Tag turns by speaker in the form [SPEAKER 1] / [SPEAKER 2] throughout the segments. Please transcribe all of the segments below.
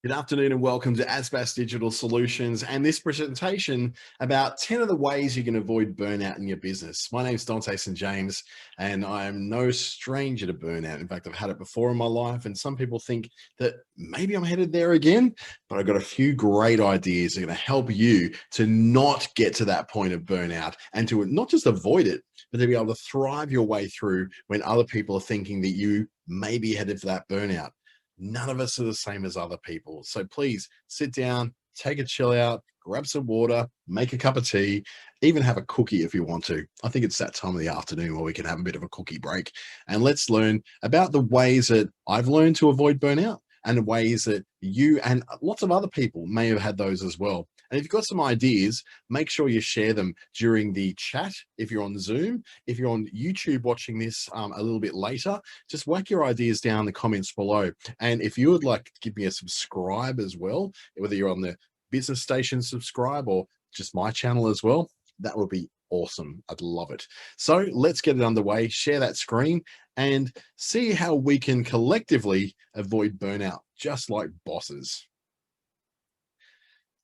[SPEAKER 1] Good afternoon and welcome to Asbas Digital Solutions and this presentation about 10 of the ways you can avoid burnout in your business. My name is Dante St James and I am no stranger to burnout. In fact, I've had it before in my life and some people think that maybe I'm headed there again, but I've got a few great ideas that are going to help you to not get to that point of burnout and to not just avoid it, but to be able to thrive your way through when other people are thinking that you may be headed for that burnout. None of us are the same as other people. So please sit down, take a chill out, grab some water, make a cup of tea, even have a cookie if you want to. I think it's that time of the afternoon where we can have a bit of a cookie break. And let's learn about the ways that I've learned to avoid burnout and the ways that you and lots of other people may have had those as well. And if you've got some ideas, make sure you share them during the chat. If you're on Zoom, if you're on YouTube watching this a little bit later, just whack your ideas down in the comments below. And if you would like to give me a subscribe as well, whether you're on the business station subscribe or just my channel as well, that would be awesome. I'd love it. So let's get it underway, share that screen and see how we can collectively avoid burnout, just like bosses.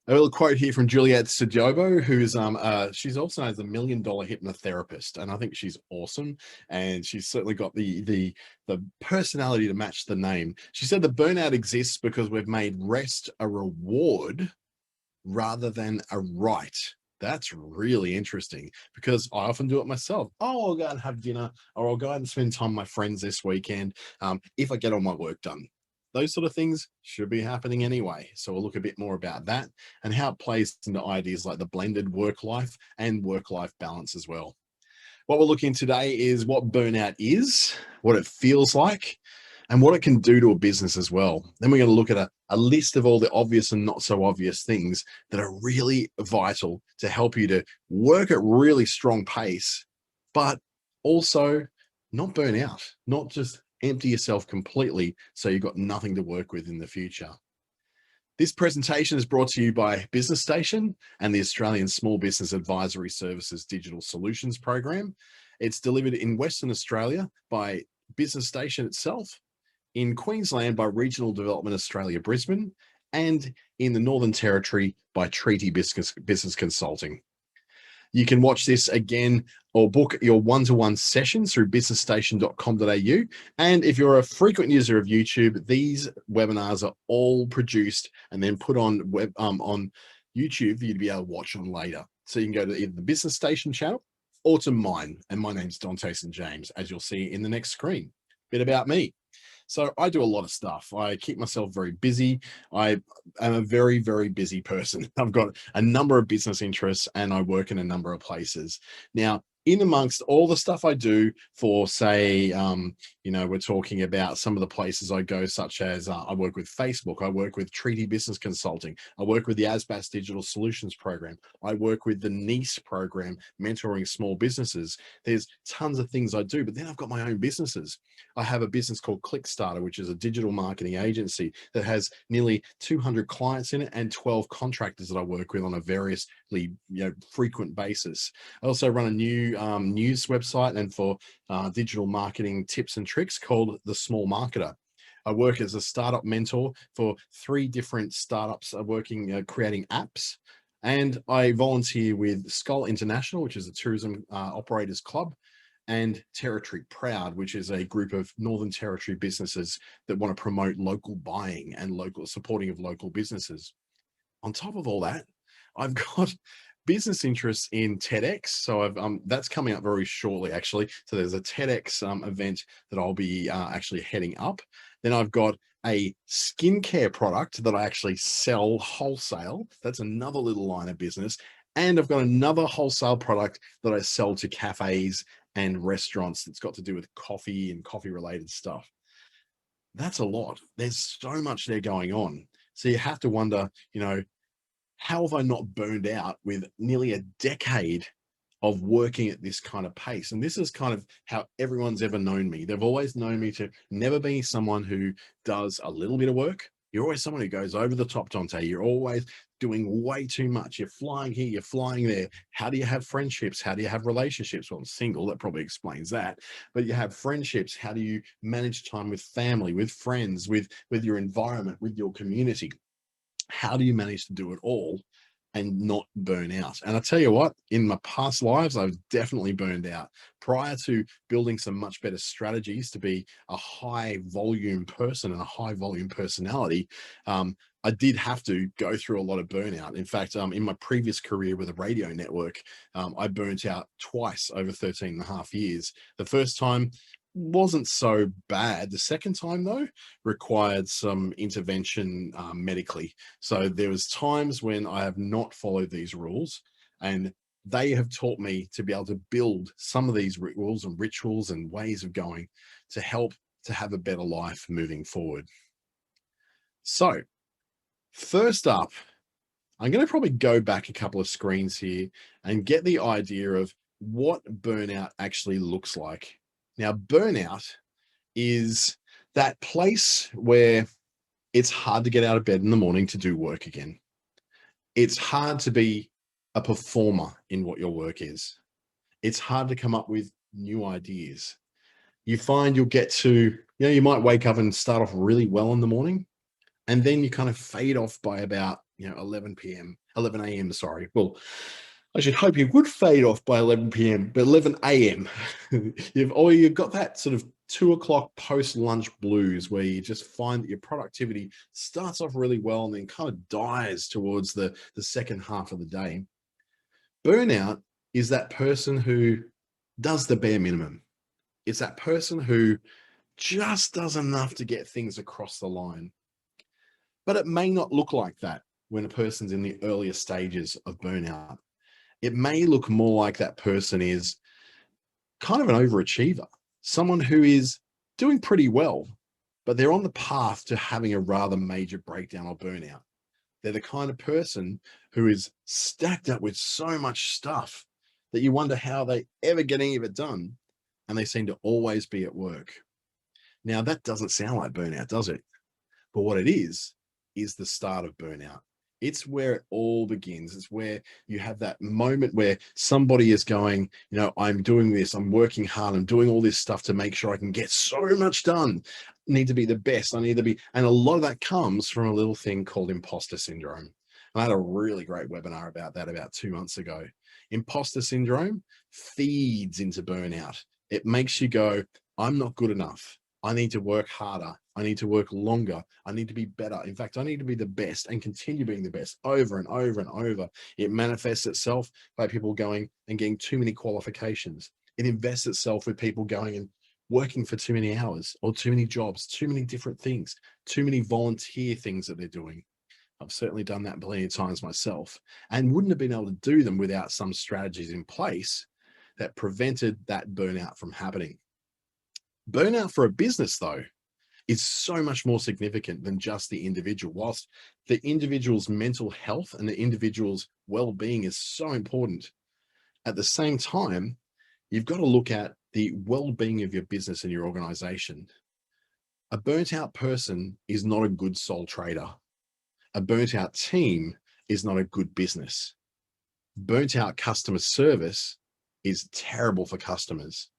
[SPEAKER 1] A little quote here from Juliet Sijobo, who's she's also known as a $1 million hypnotherapist, and I think she's awesome. And she's certainly got the personality to match the name. She said that burnout exists because we've made rest a reward rather than a right. That's really interesting because I often do it myself. Oh, I'll go and have dinner, or I'll go out and spend time with my friends this weekend if I get all my work done. Those sort of things should be happening anyway. So we'll look a bit more about that and how it plays into ideas like the blended work-life and work-life balance as well. What we're looking at today is what burnout is, what it feels like, and what it can do to a business as well. Then we're going to look at a list of all the obvious and not so obvious things that are really vital to help you to work at really strong pace, but also not burn out, not just empty yourself completely so you've got nothing to work with in the future. This presentation is brought to you by Business Station and the Australian Small Business Advisory Services Digital Solutions Program. It's delivered in Western Australia by Business Station itself, in Queensland by Regional Development Australia Brisbane, and in the Northern Territory by Treaty Business Consulting. You can watch this again or book your one-to-one sessions through businessstation.com.au. And if you're a frequent user of YouTube, these webinars are all produced and then put on on YouTube for you to be able to watch on later. So you can go to either the Business Station channel or to mine. And my name's Dante St James, as you'll see in the next screen. Bit about me. So I do a lot of stuff. I keep myself very busy. I am a very, very busy person. I've got a number of business interests and I work in a number of places. Now, in amongst all the stuff I do for, say, we're talking about some of the places I go, such as I work with Facebook, I work with Treaty Business Consulting, I work with the ASBAS Digital Solutions Program, I work with the NICE program, mentoring small businesses. There's tons of things I do, but then I've got my own businesses. I have a business called Clickstarter, which is a digital marketing agency that has nearly 200 clients in it and 12 contractors that I work with on a variously frequent basis. I also run a new news website and for digital marketing tips and tricks called The Small Marketer. I work as a startup mentor for 3 different startups creating apps. And I volunteer with Skull International, which is a tourism operators club, and Territory Proud, which is a group of Northern Territory businesses that want to promote local buying and supporting of local businesses. On top of all that, I've got business interests in TEDx. So that's coming up very shortly, actually. So there's a TEDx event that I'll be actually heading up. Then I've got a skincare product that I actually sell wholesale. That's another little line of business. And I've got another wholesale product that I sell to cafes and restaurants that's got to do with coffee and coffee related stuff. That's a lot. There's so much there going on. So you have to wonder, how have I not burned out with nearly a decade of working at this kind of pace? And this is kind of how everyone's ever known me. They've always known me to never be someone who does a little bit of work. You're always someone who goes over the top, Dante. You're always doing way too much. You're flying here, you're flying there. How do you have friendships? How do you have relationships? Well, I'm single, that probably explains that. But you have friendships. How do you manage time with family, with friends, with your environment, with your community? How do you manage to do it all and not burn out? And I tell you what, in my past lives, I've definitely burned out. Prior to building some much better strategies to be a high volume person and a high volume personality, I did have to go through a lot of burnout. In fact, in my previous career with a radio network, I burnt out twice over 13 and a half years. The first time wasn't so bad. The second time, though, required some intervention medically. So there was times when I have not followed these rules, and they have taught me to be able to build some of these rules and rituals and ways of going to help to have a better life moving forward. So first up, I'm going to probably go back a couple of screens here and get the idea of what burnout actually looks like. Now, burnout is that place where it's hard to get out of bed in the morning to do work again. It's hard to be a performer in what your work is. It's hard to come up with new ideas. You find you'll get to, you might wake up and start off really well in the morning, and then you kind of fade off by about, 11 a.m., sorry. Well, I should hope you would fade off by 11 p.m., but 11 a.m. you've got that sort of 2 o'clock post-lunch blues where you just find that your productivity starts off really well and then kind of dies towards the second half of the day. Burnout is that person who does the bare minimum. It's that person who just does enough to get things across the line. But it may not look like that when a person's in the earlier stages of burnout. It may look more like that person is kind of an overachiever, someone who is doing pretty well, but they're on the path to having a rather major breakdown or burnout. They're the kind of person who is stacked up with so much stuff that you wonder how they ever get any of it done, and they seem to always be at work. Now, that doesn't sound like burnout, does it? But what it is the start of burnout. It's where it all begins. It's where you have that moment where somebody is going, I'm doing this, I'm working hard, I'm doing all this stuff to make sure I can get so much done. I need to be the best. And a lot of that comes from a little thing called imposter syndrome. I had a really great webinar about that about 2 months ago. Imposter syndrome feeds into burnout. It makes you go, I'm not good enough. I need to work harder. I need to work longer. I need to be better. In fact, I need to be the best and continue being the best over and over and over. It manifests itself by people going and getting too many qualifications. It invests itself with people going and working for too many hours or too many jobs, too many different things, too many volunteer things that they're doing. I've certainly done that plenty of times myself and wouldn't have been able to do them without some strategies in place that prevented that burnout from happening. Burnout for a business, though, is so much more significant than just the individual. Whilst the individual's mental health and the individual's well-being is so important, at the same time, you've got to look at the well-being of your business and your organization. A burnt-out person is not a good sole trader. A burnt-out team is not a good business. Burnt-out customer service is terrible for customers.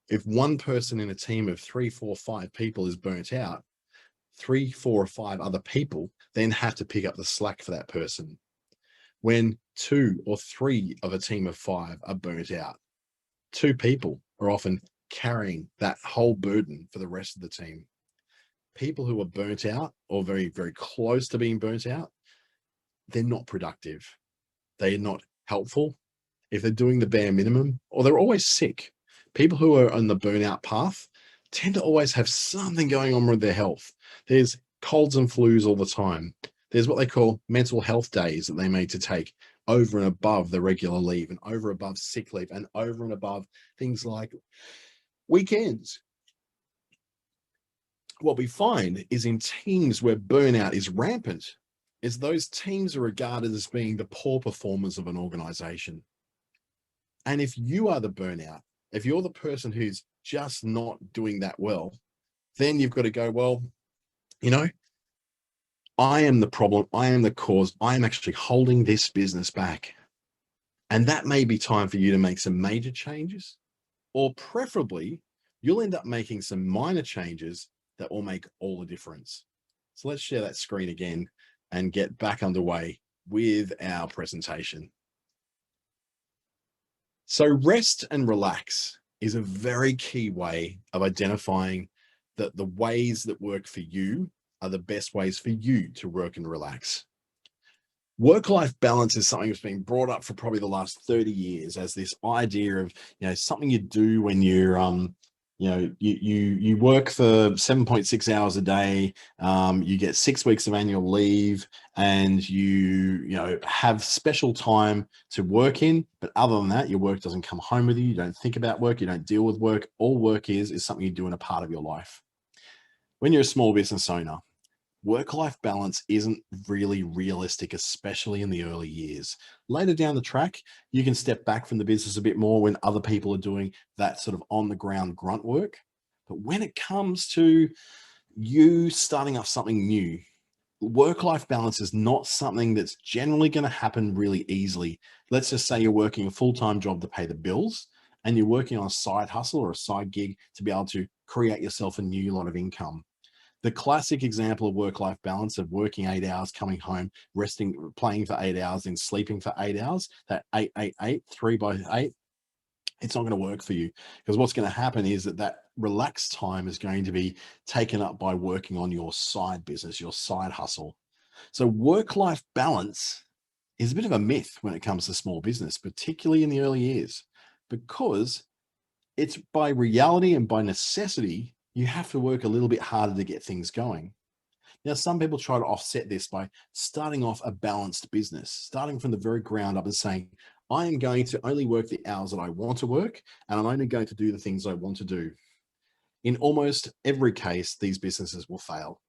[SPEAKER 1] If one person in a team of 3, 4, 5 people is burnt out, 3, 4, or 5 other people then have to pick up the slack for that person. When 2 or 3 of a team of 5 are burnt out, 2 people are often carrying that whole burden for the rest of the team. People who are burnt out or very, very close to being burnt out, they're not productive. They're not helpful. If they're doing the bare minimum, or they're always sick. People who are on the burnout path tend to always have something going on with their health. There's colds and flus all the time. There's what they call mental health days that they need to take over and above the regular leave and over above sick leave and over and above things like weekends. What we find is in teams where burnout is rampant, is those teams are regarded as being the poor performers of an organization. And if you are the burnout, if you're the person who's just not doing that well, then you've got to go, well, I am the problem. I am the cause. I am actually holding this business back. And that may be time for you to make some major changes, or preferably you'll end up making some minor changes that will make all the difference. So let's share that screen again. and get back underway with our presentation. So rest and relax is a very key way of identifying that the ways that work for you are the best ways for you to work and relax. Work-life balance is something that's been brought up for probably the last 30 years as this idea of, something you do when you're, you work for 7.6 hours a day, you get 6 weeks of annual leave, and you have special time to work in. But other than that, your work doesn't come home with you. You don't think about work. You don't deal with work. All work is something you do in a part of your life. When you're a small business owner, work-life balance isn't really realistic, especially in the early years. Later down the track, you can step back from the business a bit more when other people are doing that sort of on-the-ground grunt work. But when it comes to you starting up something new, work-life balance is not something that's generally going to happen really easily. Let's just say you're working a full-time job to pay the bills, and you're working on a side hustle or a side gig to be able to create yourself a new lot of income. The classic example of work-life balance of working 8 hours, coming home, resting, playing for 8 hours, and sleeping for 8 hours, that 8, 3 by 8, it's not going to work for you, because what's going to happen is that relaxed time is going to be taken up by working on your side business, your side hustle. So work-life balance is a bit of a myth when it comes to small business, particularly in the early years, because it's by reality and by necessity, you have to work a little bit harder to get things going. Now, some people try to offset this by starting off a balanced business, starting from the very ground up and saying, I am going to only work the hours that I want to work, and I'm only going to do the things I want to do. In almost every case, these businesses will fail,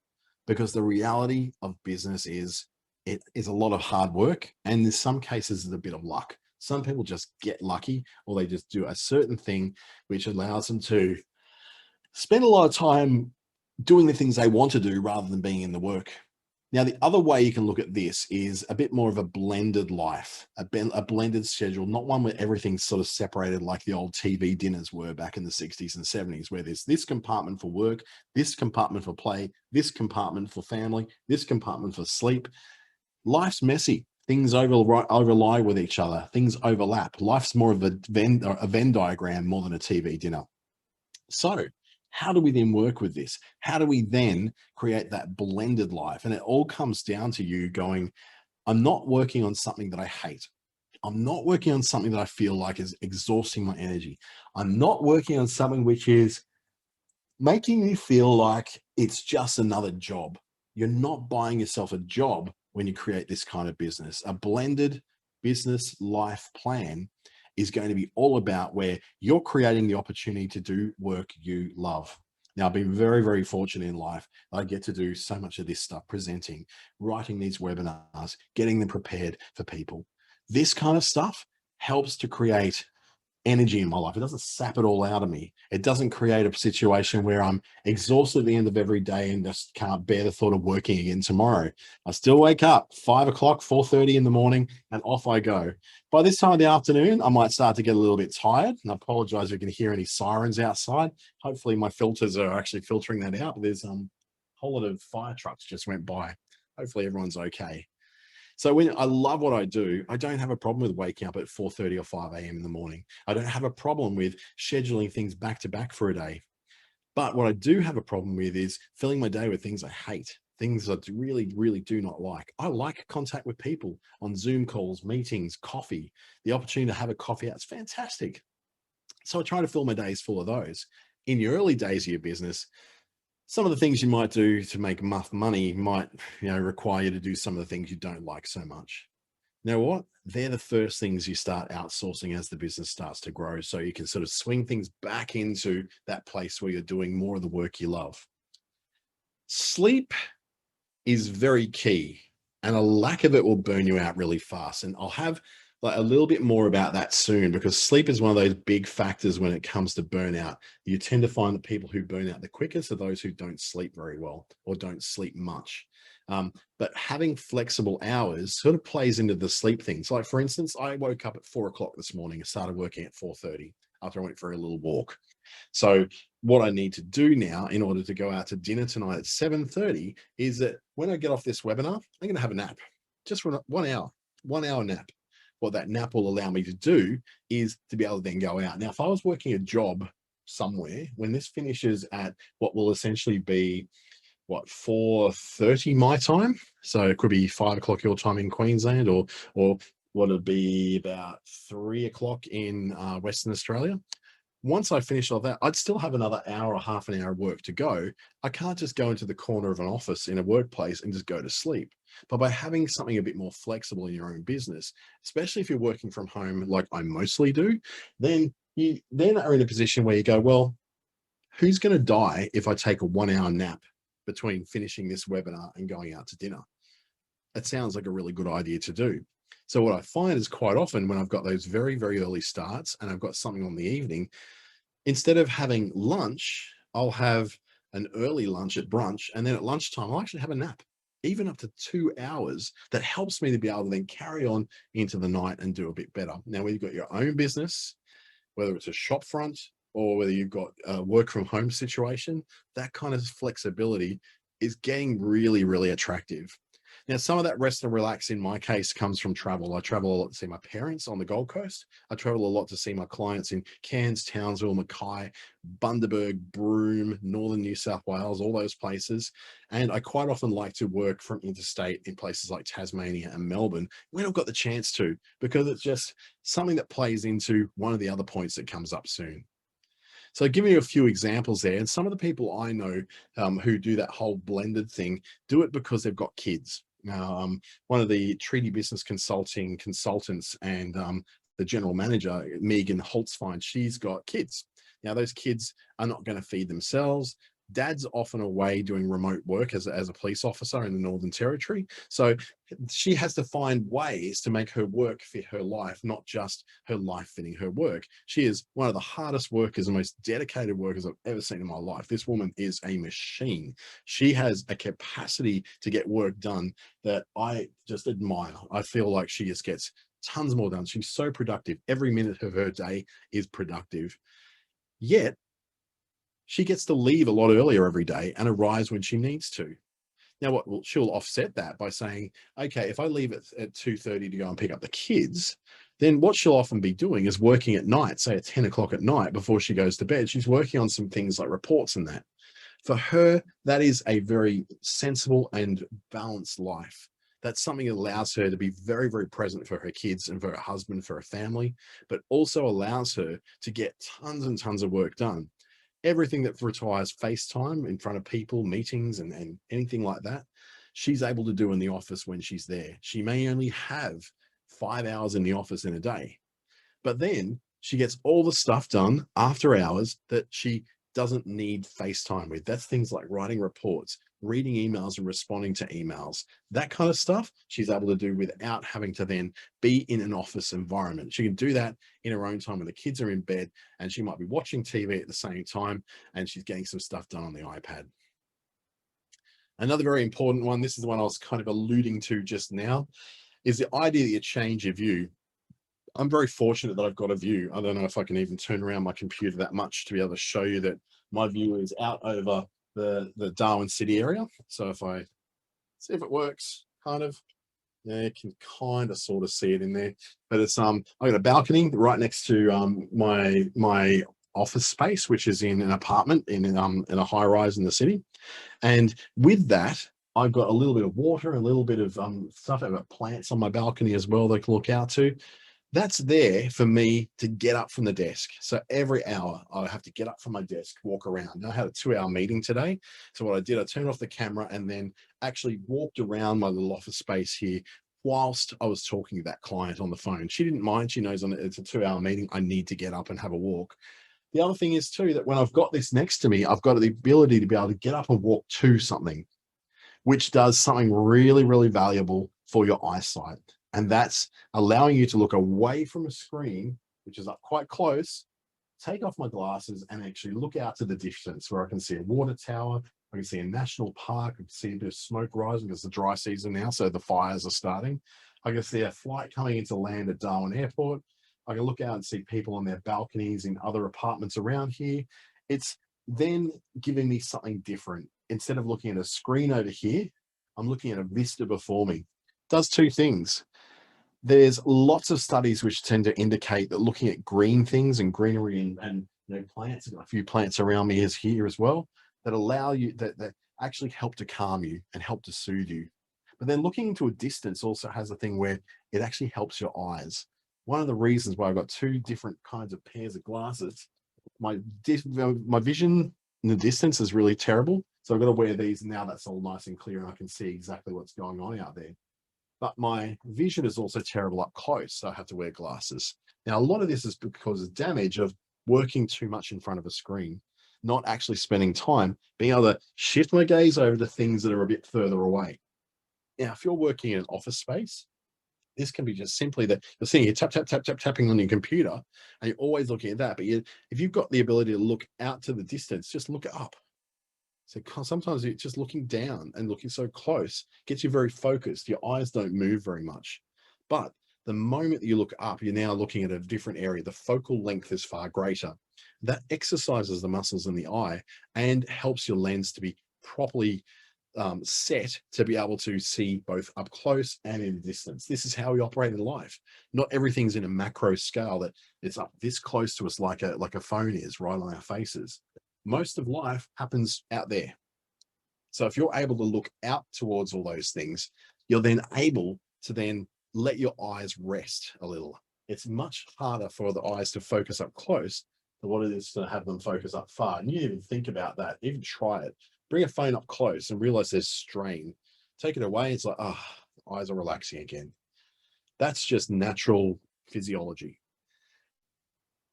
[SPEAKER 1] because the reality of business is it is a lot of hard work, and in some cases it's a bit of luck. Some people just get lucky, or they just do a certain thing which allows them to spend a lot of time doing the things they want to do rather than being in the work. Now, the other way you can look at this is a bit more of a blended life, a blended schedule, not one where everything's sort of separated like the old TV dinners were back in the 60s and 70s, where there's this compartment for work, this compartment for play, this compartment for family, this compartment for sleep. Life's messy. Things overlie with each other. Things overlap. Life's more of a Venn diagram more than a TV dinner. So how do we then work with this? How do we then create that blended life? And it all comes down to you going, I'm not working on something that I hate. I'm not working on something that I feel like is exhausting my energy. I'm not working on something which is making me feel like it's just another job. You're not buying yourself a job when you create this kind of business. A blended business life plan is going to be all about where you're creating the opportunity to do work you love. Now, I've been very, very fortunate in life. I get to do so much of this stuff, presenting, writing these webinars, getting them prepared for people. This kind of stuff helps to create energy in my life. It doesn't sap it all out of me. It doesn't create a situation where I'm exhausted at the end of every day and just can't bear the thought of working again tomorrow. I still wake up 5 o'clock, 4:30 in the morning, and off I go. By this time of the afternoon, I might start to get a little bit tired, and I apologize if you can hear any sirens outside. Hopefully my filters are actually filtering that out. But there's a whole lot of fire trucks just went by. Hopefully everyone's okay. So when I love what I do, I don't have a problem with waking up at 4:30 or 5 a.m. in the morning. I don't have a problem with scheduling things back to back for a day. But what I do have a problem with is filling my day with things I hate, things I really, really do not like. I like contact with people on Zoom calls, meetings, coffee. The opportunity to have a coffee out is fantastic. So I try to fill my days full of those. In your early days of your business, some of the things you might do to make enough money might, require you to do some of the things you don't like so much. You know what? They're the first things you start outsourcing as the business starts to grow. So you can sort of swing things back into that place where you're doing more of the work you love. Sleep is very key, and a lack of it will burn you out really fast. And I'll have like a little bit more about that soon, because sleep is one of those big factors when it comes to burnout. You tend to find that people who burn out the quickest are those who don't sleep very well or don't sleep much. But having flexible hours sort of plays into the sleep things. Like, for instance, I woke up at 4 o'clock this morning and started working at 4:30 after I went for a little walk. So what I need to do now in order to go out to dinner tonight at 7:30 is that when I get off this webinar, I'm going to have a nap, just for 1 hour, 1 hour nap. What that nap will allow me to do is to be able to then go out. Now, if I was working a job somewhere, when this finishes at what will essentially be, what, 4:30 my time, so it could be 5 o'clock your time in Queensland, or what would be about 3 o'clock in Western Australia. Once I finish all that, I'd still have another hour or half an hour of work to go. I can't just go into the corner of an office in a workplace and just go to sleep. But by having something a bit more flexible in your own business, especially if you're working from home like I mostly do, then you then are in a position where you go, well, who's going to die if I take a 1 hour nap between finishing this webinar and going out to dinner? It sounds like a really good idea to do. So what I find is quite often when I've got those very, very early starts and I've got something on the evening, instead of having lunch, I'll have an early lunch at brunch. And then at lunchtime, I'll actually have a nap, even up to 2 hours. That helps me to be able to then carry on into the night and do a bit better. Now, when you've got your own business, whether it's a shop front or whether you've got a work from home situation, that kind of flexibility is getting really, really attractive. Now, some of that rest and relax in my case comes from travel. I travel a lot to see my parents on the Gold Coast. I travel a lot to see my clients in Cairns, Townsville, Mackay, Bundaberg, Broome, Northern New South Wales, all those places. And I quite often like to work from interstate in places like Tasmania and Melbourne when I've got the chance to, because it's just something that plays into one of the other points that comes up soon. So giving you a few examples there, and some of the people I know who do that whole blended thing do it because they've got kids. Now, one of the treaty business consulting consultants and the general manager, Megan Holtzfein, she's got kids. Now, those kids are not going to feed themselves. Dad's often away doing remote work as a police officer in the Northern Territory. So she has to find ways to make her work fit her life, not just her life fitting her work. She is one of the hardest workers and most dedicated workers I've ever seen in my life. This woman is a machine. She has a capacity to get work done that I just admire. I feel like she just gets tons more done. She's so productive. Every minute of her day is productive. Yet she gets to leave a lot earlier every day and arrives when she needs to. Now, what she'll offset that by saying, okay, if I leave at 2:30 to go and pick up the kids, then what she'll often be doing is working at night, say at 10 o'clock at night before she goes to bed. She's working on some things like reports and that. For her, that is a very sensible and balanced life. That's something that allows her to be very, very present for her kids and for her husband, for her family, but also allows her to get tons and tons of work done. Everything that requires FaceTime in front of people, meetings, and anything like that, she's able to do in the office when she's there. She may only have 5 hours in the office in a day, but then she gets all the stuff done after hours that she doesn't need FaceTime with. That's things like writing reports, reading emails and responding to emails. That kind of stuff she's able to do without having to then be in an office environment. She can do that in her own time when the kids are in bed, and she might be watching TV at the same time, and she's getting some stuff done on the iPad. Another very important one, this is the one I was kind of alluding to just now, is the idea that you change your view. I'm very fortunate that I've got a view. I don't know if I can even turn around my computer that much to be able to show you that my view is out over the Darwin City area. So if I see if it works, kind of, yeah, you can kind of sort of see it in there. But it's I got a balcony right next to my office space, which is in an apartment in a high rise in the city. And with that, I've got a little bit of water, a little bit of stuff. I've got plants on my balcony as well that I can look out to. That's there for me to get up from the desk. So every hour I have to get up from my desk, walk around. Now, I had a 2-hour meeting today. So what I did, I turned off the camera and then actually walked around my little office space here whilst I was talking to that client on the phone. She didn't mind. She knows it's a 2-hour meeting. I need to get up and have a walk. The other thing is too, that when I've got this next to me, I've got the ability to be able to get up and walk to something, which does something really, really valuable for your eyesight. And that's allowing you to look away from a screen, which is up quite close, take off my glasses and actually look out to the distance where I can see a water tower, I can see a national park, I can see a bit of smoke rising because it's the dry season now, so the fires are starting. I can see a flight coming into land at Darwin Airport. I can look out and see people on their balconies in other apartments around here. It's then giving me something different. Instead of looking at a screen over here, I'm looking at a vista before me. Does two things. There's lots of studies which tend to indicate that looking at green things and greenery and plants, I've got a few plants around me is here as well, that allow you, that actually help to calm you and help to soothe you. But then looking into a distance also has a thing where it actually helps your eyes. One of the reasons why I've got two different kinds of pairs of glasses, my vision in the distance is really terrible. So I've got to wear these now. That's all nice and clear and I can see exactly what's going on out there. But my vision is also terrible up close, so I have to wear glasses. Now, a lot of this is because of damage of working too much in front of a screen, not actually spending time being able to shift my gaze over to things that are a bit further away. Now, if you're working in an office space, this can be just simply that you're seeing you tapping on your computer, and you're always looking at that. But if you've got the ability to look out to the distance, just look it up. So sometimes it's just looking down and looking so close gets you very focused. Your eyes don't move very much. But the moment that you look up, you're now looking at a different area. The focal length is far greater. That exercises the muscles in the eye and helps your lens to be properly set to be able to see both up close and in distance. This is how we operate in life. Not everything's in a macro scale that it's up this close to us like a phone is right on our faces. Most of life happens out there. So if you're able to look out towards all those things, you're then able to then let your eyes rest a little. It's much harder for the eyes to focus up close than what it is to have them focus up far. And you even think about that, even try it. Bring a phone up close and realize there's strain. Take it away, it's like, eyes are relaxing again. That's just natural physiology.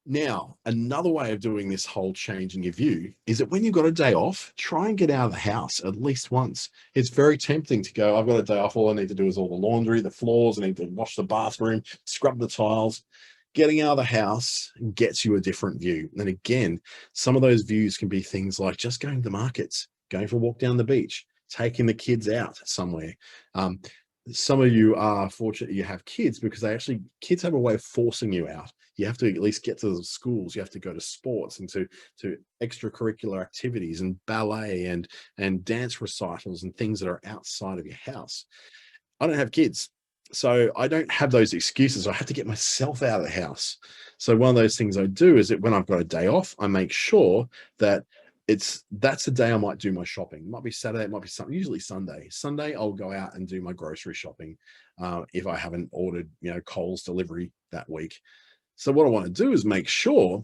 [SPEAKER 1] Now, another way of doing this whole change in your view is that when you've got a day off, try and get out of the house at least once. It's very tempting to go, I've got a day off, all I need to do is all the laundry, the floors, I need to wash the bathroom, scrub the tiles. Getting out of the house gets you a different view. And again, some of those views can be things like just going to the markets, going for a walk down the beach, taking the kids out somewhere. Some of you are fortunate you have kids because kids have a way of forcing you out. You have to at least get to the schools. You have to go to sports and to extracurricular activities and ballet and dance recitals and things that are outside of your house. I don't have kids, so I don't have those excuses. I have to get myself out of the house. So one of those things I do is that when I've got a day off, I make sure that that's the day I might do my shopping. It might be Saturday, it might be something, usually Sunday. Sunday, I'll go out and do my grocery shopping if I haven't ordered, Coles delivery that week. So what I want to do is make sure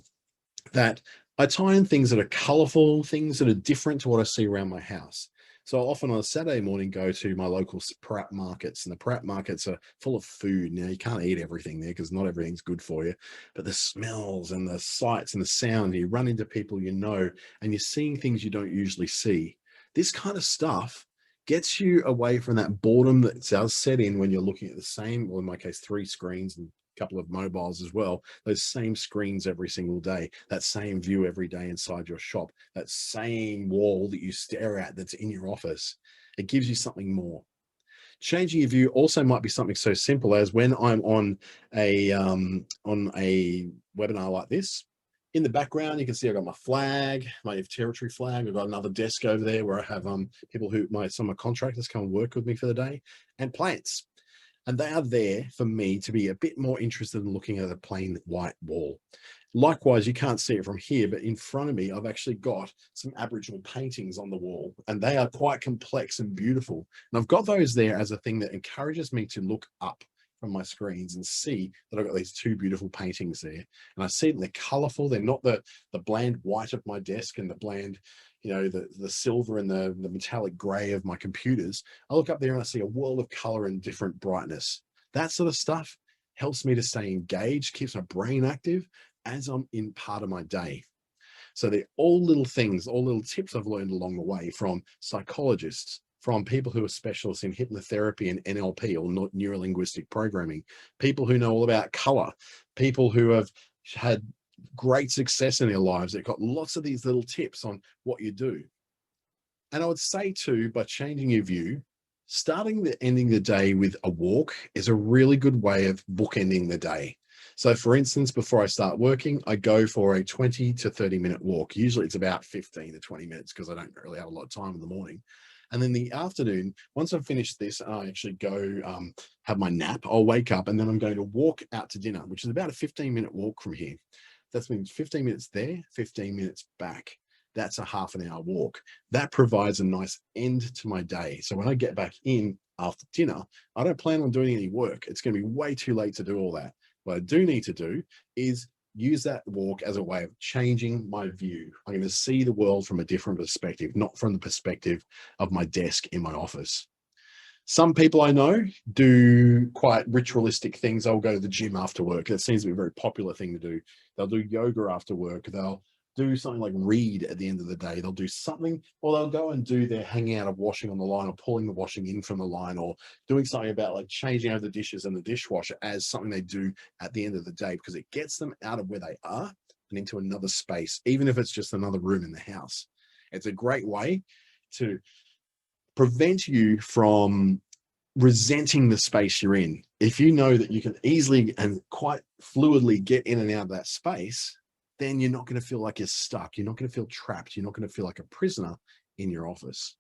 [SPEAKER 1] that I tie in things that are colorful, things that are different to what I see around my house. So I'll often on a Saturday morning go to my local Pratt markets, and the Pratt markets are full of food. Now you can't eat everything there because not everything's good for you, but the smells and the sights and the sound, you run into people and you're seeing things you don't usually see. This kind of stuff gets you away from that boredom that does set in when you're looking at the same, or in my case, 3 screens and couple of mobiles as well, those same screens every single day, that same view every day inside your shop, that same wall that you stare at that's in your office. It gives you something more. Changing your view also might be something so simple as when I'm on a webinar like this, in the background, you can see I've got my flag, my territory flag. I've got another desk over there where I have people some of my contractors come and work with me for the day, and plants. And they are there for me to be a bit more interested in looking at a plain white wall. Likewise, you can't see it from here, but in front of me, I've actually got some Aboriginal paintings on the wall, and they are quite complex and beautiful. And I've got those there as a thing that encourages me to look up from my screens and see that I've got these 2 beautiful paintings there. And I see that they're colorful. They're not the bland white of my desk and the bland, the silver and the metallic gray of my computers. I look up there and I see a world of color and different brightness. That sort of stuff helps me to stay engaged, keeps my brain active as I'm in part of my day. So they're all little things, all little tips I've learned along the way from psychologists, from people who are specialists in hypnotherapy and NLP or neuro-linguistic programming, people who know all about color, people who have had great success in their lives. They've got lots of these little tips on what you do. And I would say too, by changing your view, ending the day with a walk is a really good way of bookending the day. So for instance, before I start working, I go for a 20 to 30-minute walk. Usually it's about 15 to 20 minutes because I don't really have a lot of time in the morning. And then the afternoon, once I've finished this, I actually go have my nap. I'll wake up and then I'm going to walk out to dinner, which is about a 15-minute walk from here. That means 15 minutes there, 15 minutes back. That's a half an hour walk. That provides a nice end to my day. So when I get back in after dinner, I don't plan on doing any work. It's going to be way too late to do all that. What I do need to do is use that walk as a way of changing my view. I'm going to see the world from a different perspective, not from the perspective of my desk in my office. Some people I know do quite ritualistic things. They'll go to the gym after work. That seems to be a very popular thing to do. They'll do yoga after work. They'll do something like read at the end of the day. They'll do something, or they'll go and do their hanging out of washing on the line, or pulling the washing in from the line, or doing something about like changing over the dishes in the dishwasher as something they do at the end of the day, because it gets them out of where they are and into another space, even if it's just another room in the house. It's a great way to prevent you from resenting the space you're in. If you know that you can easily and quite fluidly get in and out of that space, then you're not going to feel like you're stuck. You're not going to feel trapped. You're not going to feel like a prisoner in your office.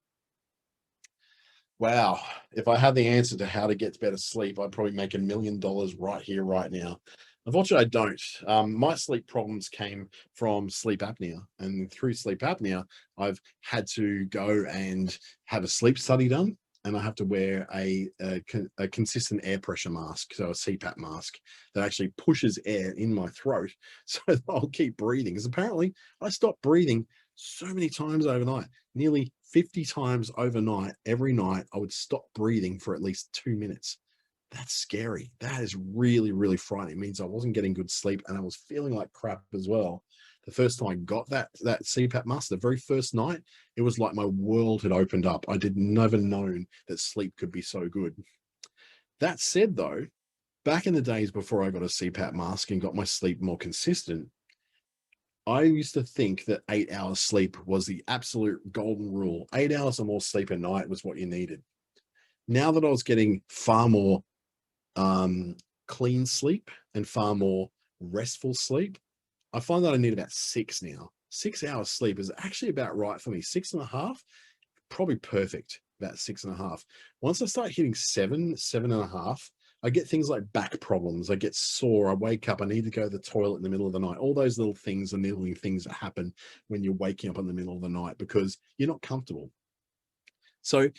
[SPEAKER 1] Wow. If I had the answer to how to get better sleep, I'd probably make $1 million right here, right now. Unfortunately, I don't. My sleep problems came from sleep apnea. And through sleep apnea, I've had to go and have a sleep study done. And I have to wear a consistent air pressure mask, so a CPAP mask that actually pushes air in my throat so that I'll keep breathing. Because apparently I stopped breathing so many times overnight, nearly 50 times overnight. Every night I would stop breathing for at least 2 minutes. That's scary. That is really, really frightening. It means I wasn't getting good sleep and I was feeling like crap as well. The first time I got that CPAP mask, the very first night, it was like my world had opened up. I did never known that sleep could be so good. That said, though, back in the days before I got a CPAP mask and got my sleep more consistent, I used to think that 8 hours sleep was the absolute golden rule. 8 hours or more sleep a night was what you needed. Now that I was getting far more clean sleep and far more restful sleep, I find that I need about 6 now. 6 hours sleep is actually about right for me. 6.5, probably perfect, about 6.5. Once I start hitting 7, 7.5, I get things like back problems. I get sore. I wake up. I need to go to the toilet in the middle of the night. All those little things are niggling things that happen when you're waking up in the middle of the night because you're not comfortable. So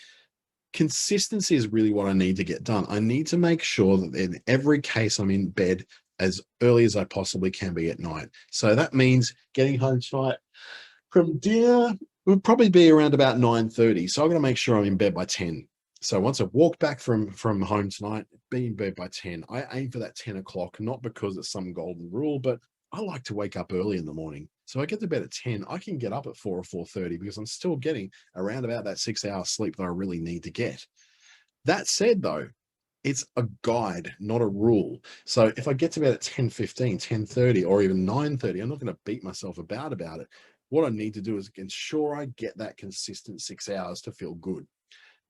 [SPEAKER 1] consistency is really what I need to get done. I need to make sure that in every case I'm in bed as early as I possibly can be at night. So that means getting home tonight from dinner would probably be around about 9:30. So I'm going to make sure I'm in bed by 10. So once I've walked back from home tonight, be in bed by 10. I aim for that 10 o'clock, not because it's some golden rule, but I like to wake up early in the morning. So I get to bed at 10. I can get up at 4 or 4:30 because I'm still getting around about that 6 hour sleep that I really need to get. That said, though, it's a guide, not a rule. So if I get to bed at 10:15, 10:30, or even 9:30, I'm not going to beat myself about it. What I need to do is ensure I get that consistent 6 hours to feel good.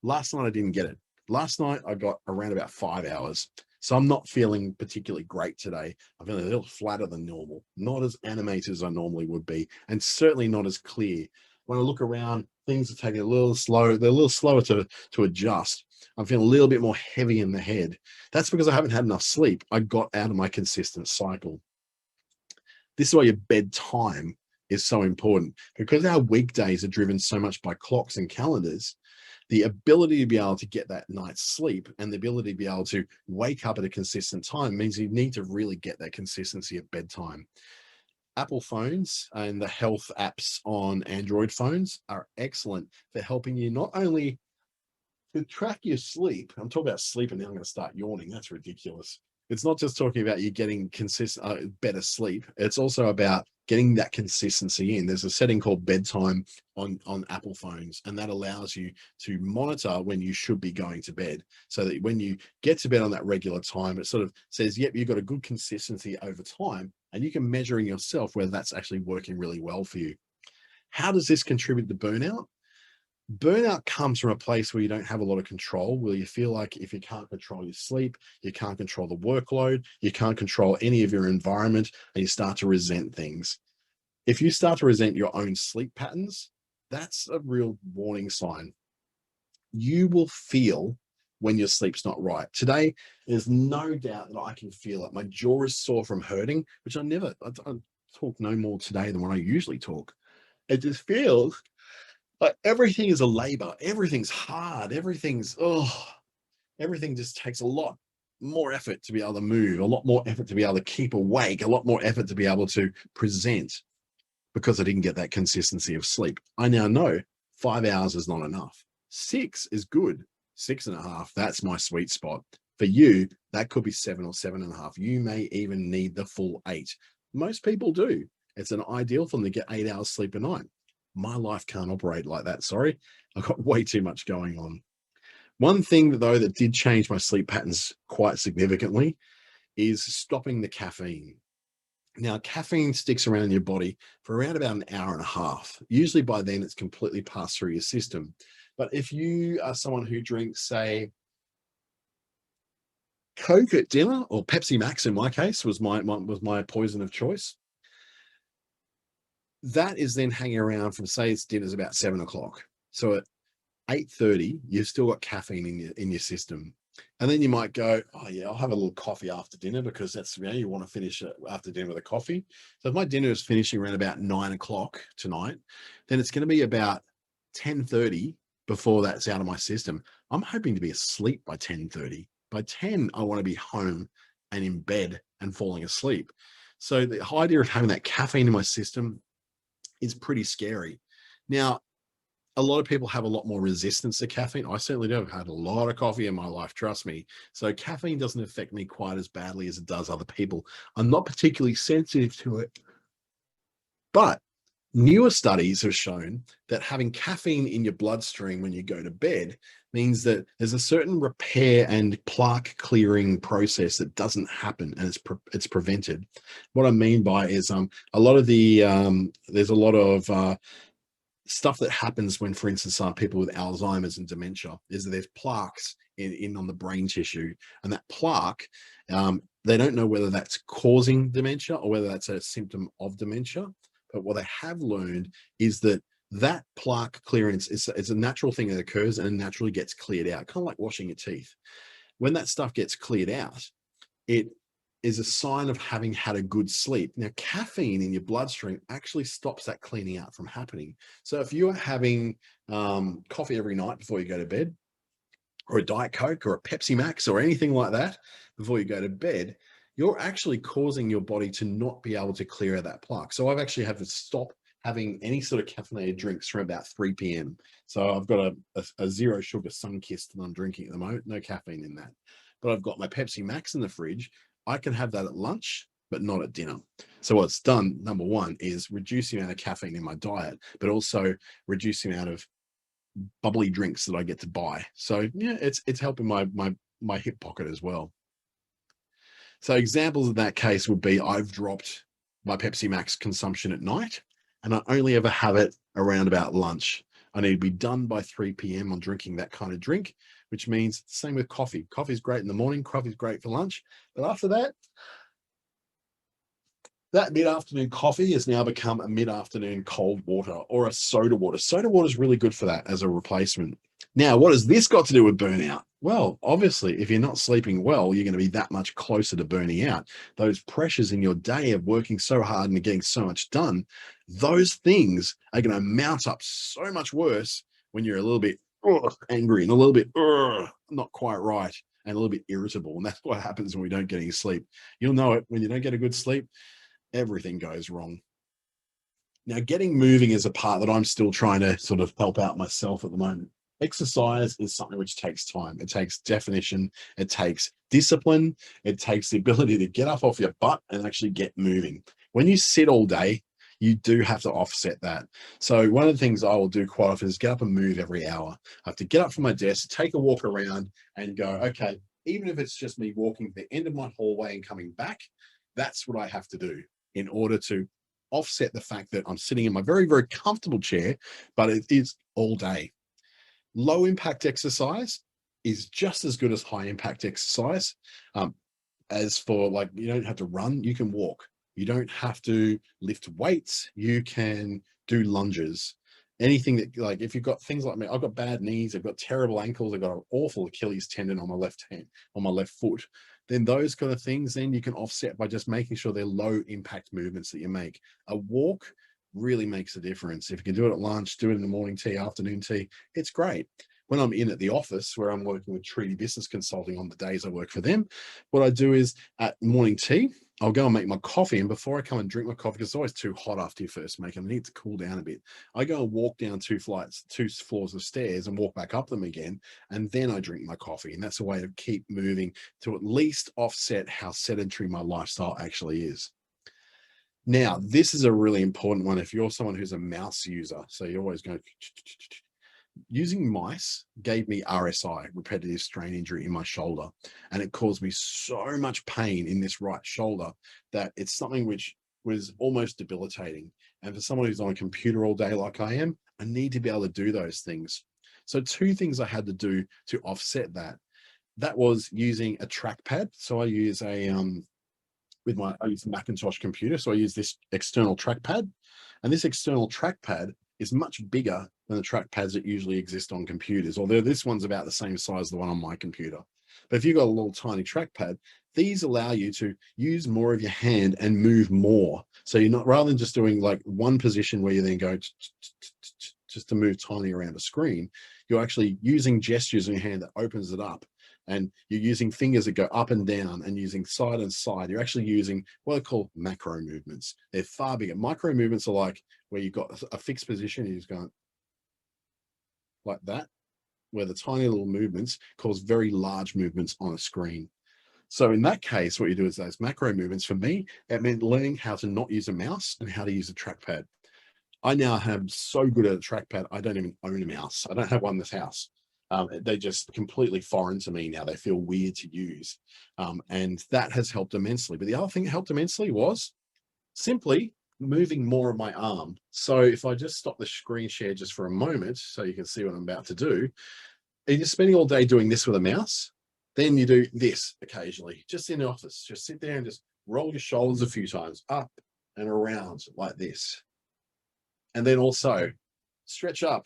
[SPEAKER 1] Last night, I didn't get it. Last night, I got around about 5 hours. So I'm not feeling particularly great today. I'm feeling a little flatter than normal, not as animated as I normally would be, and certainly not as clear. When I look around, things are taking a little slow. They're a little slower to adjust. I'm feeling a little bit more heavy in the head. That's because I haven't had enough sleep. I got out of my consistent cycle. This is why your bedtime is so important, because our weekdays are driven so much by clocks and calendars. The ability to be able to get that night's sleep and the ability to be able to wake up at a consistent time means you need to really get that consistency of bedtime. Apple phones and the health apps on Android phones are excellent for helping you not only to track your sleep. I'm talking about sleep and now I'm going to start yawning. That's ridiculous. It's not just talking about you getting better sleep. It's also about getting that consistency in. There's a setting called bedtime on Apple phones, and that allows you to monitor when you should be going to bed, so that when you get to bed on that regular time, it sort of says, yep, you've got a good consistency over time, and you can measure in yourself whether that's actually working really well for you. How does this contribute to burnout? Burnout comes from a place where you don't have a lot of control, where you feel like if you can't control your sleep, you can't control the workload, you can't control any of your environment, and you start to resent things. If you start to resent your own sleep patterns, that's a real warning sign. You will feel when your sleep's not right. Today, there's no doubt that I can feel it. My jaw is sore from hurting, which I talk no more today than when I usually talk. It just feels like everything is a labor. Everything's hard. Everything just takes a lot more effort to be able to move, a lot more effort to be able to keep awake, a lot more effort to be able to present because I didn't get that consistency of sleep. I now know 5 hours is not enough. 6 is good. 6.5, that's my sweet spot. For you, that could be 7 or 7.5. You may even need the full 8. Most people do. It's an ideal for them to get 8 hours sleep a night. My life can't operate like that. Sorry. I've got way too much going on. One thing, though, that did change my sleep patterns quite significantly is stopping the caffeine. Now, caffeine sticks around in your body for around about an hour and a half. Usually by then, it's completely passed through your system. But if you are someone who drinks, say, Coke at dinner, or Pepsi Max in my case was my poison of choice, that is then hanging around from, say, it's dinner's about 7 o'clock. So at 8:30, you've still got caffeine in your system. And then you might go, oh yeah, I'll have a little coffee after dinner, because that's, you want to finish after dinner with a coffee. So if my dinner is finishing around about 9 o'clock tonight, then it's going to be about 10:30 before that's out of my system. I'm hoping to be asleep by 10:30. By 10, I want to be home and in bed and falling asleep. So the idea of having that caffeine in my system is pretty scary. Now, a lot of people have a lot more resistance to caffeine. I certainly do. I've had a lot of coffee in my life, trust me. So caffeine doesn't affect me quite as badly as it does other people. I'm not particularly sensitive to it. But newer studies have shown that having caffeine in your bloodstream when you go to bed means that there's a certain repair and plaque clearing process that doesn't happen, and it's prevented. What I mean by is a lot of the there's a lot of stuff that happens when, for instance, people with Alzheimer's and dementia, is that there's plaques in on the brain tissue, and that plaque, they don't know whether that's causing dementia or whether that's a symptom of dementia. But what they have learned is that that plaque clearance is a natural thing that occurs and naturally gets cleared out, kind of like washing your teeth. When that stuff gets cleared out, it is a sign of having had a good sleep. Now, caffeine in your bloodstream actually stops that cleaning out from happening. So if you are having coffee every night before you go to bed, or a Diet Coke or a Pepsi Max or anything like that before you go to bed, you're actually causing your body to not be able to clear out that plaque. So I've actually had to stop having any sort of caffeinated drinks from about 3 p.m. So I've got a zero sugar Sunkist that I'm drinking at the moment, no caffeine in that. But I've got my Pepsi Max in the fridge. I can have that at lunch, but not at dinner. So what's done, number one, is reduce the amount of caffeine in my diet, but also reduce the amount of bubbly drinks that I get to buy. So yeah, it's helping my hip pocket as well. So examples of that case would be, I've dropped my Pepsi Max consumption at night, and I only ever have it around about lunch. I need to be done by 3 p.m. on drinking that kind of drink, which means same with coffee. Coffee's great in the morning, coffee's great for lunch, but after that, that mid-afternoon coffee has now become a mid-afternoon cold water or a soda water. Soda water is really good for that as a replacement. Now, what has this got to do with burnout? Well, obviously, if you're not sleeping well, you're going to be that much closer to burning out. Those pressures in your day of working so hard and getting so much done, those things are going to mount up so much worse when you're a little bit angry and a little bit not quite right and a little bit irritable. And that's what happens when we don't get any sleep. You'll know it when you don't get a good sleep. Everything goes wrong. Now, getting moving is a part that I'm still trying to sort of help out myself at the moment. Exercise is something which takes time. It takes definition. It takes discipline. It takes the ability to get up off your butt and actually get moving. When you sit all day, you do have to offset that. So one of the things I will do quite often is get up and move every hour. I have to get up from my desk, take a walk around and go, okay, even if it's just me walking to the end of my hallway and coming back, that's what I have to do in order to offset the fact that I'm sitting in my very, very comfortable chair, but it is all day. Low impact exercise is just as good as high impact exercise. As for like, you don't have to run, you can walk. You don't have to lift weights. You can do lunges. Anything that, like, if you've got things like me, I've got bad knees, I've got terrible ankles, I've got an awful Achilles tendon on my left hand, on my left foot, then those kind of things, then you can offset by just making sure they're low impact movements that you make. A walk really makes a difference. If you can do it at lunch, do it in the morning tea, afternoon tea, it's great. When I'm in at the office where I'm working with Treaty Business Consulting on the days I work for them, what I do is at morning tea, I'll go and make my coffee. And before I come and drink my coffee, because it's always too hot after you first make them, I need to cool down a bit. I go and walk down two floors of stairs and walk back up them again. And then I drink my coffee. And that's a way to keep moving to at least offset how sedentary my lifestyle actually is. Now, this is a really important one if you're someone who's a mouse user. So you're always going, using mice gave me RSI, repetitive strain injury, in my shoulder. And it caused me so much pain in this right shoulder that it's something which was almost debilitating. And for someone who's on a computer all day like I am, I need to be able to do those things. So two things I had to do to offset that. That was using a trackpad. So I use I use a Macintosh computer. So I use this external trackpad. And this external trackpad is much bigger than the trackpads that usually exist on computers, although this one's about the same size as the one on my computer. But if you've got a little tiny trackpad, these allow you to use more of your hand and move more. So you're not, rather than just doing like one position where you then go just to move tiny around a screen, you're actually using gestures in your hand that opens it up. And you're using fingers that go up and down and using side and side. You're actually using what I call macro movements. They're far bigger. Micro movements are like where you've got a fixed position and you're just going like that, where the tiny little movements cause very large movements on a screen. So in that case, what you do is those macro movements, for me, it meant learning how to not use a mouse and how to use a trackpad. I now am so good at a trackpad, I don't even own a mouse. I don't have one in this house. They're just completely foreign to me now. They feel weird to use. And that has helped immensely. But the other thing that helped immensely was simply moving more of my arm. So if I just stop the screen share just for a moment, so you can see what I'm about to do, and you're spending all day doing this with a mouse, then you do this occasionally, just in the office. Just sit there and just roll your shoulders a few times, up and around like this. And then also stretch up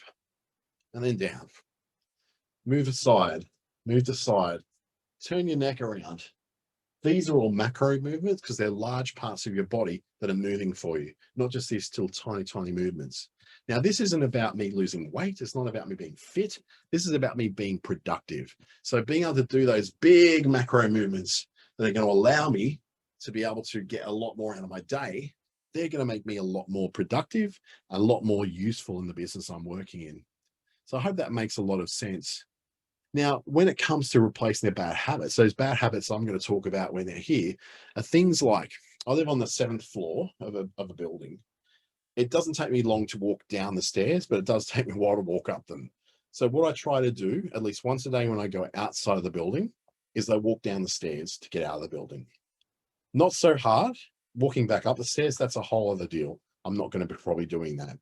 [SPEAKER 1] and then down. Move aside, move to side, turn your neck around. These are all macro movements because they're large parts of your body that are moving for you, not just these still tiny, tiny movements. Now, this isn't about me losing weight. It's not about me being fit. This is about me being productive. So being able to do those big macro movements that are going to allow me to be able to get a lot more out of my day, they're going to make me a lot more productive, a lot more useful in the business I'm working in. So I hope that makes a lot of sense. Now, when it comes to replacing their bad habits, those bad habits I'm going to talk about when they're here are things like, I live on the 7th floor of a building. It doesn't take me long to walk down the stairs, but it does take me a while to walk up them. So what I try to do, at least once a day when I go outside of the building, is I walk down the stairs to get out of the building. Not so hard. Walking back up the stairs, that's a whole other deal. I'm not going to be probably doing that.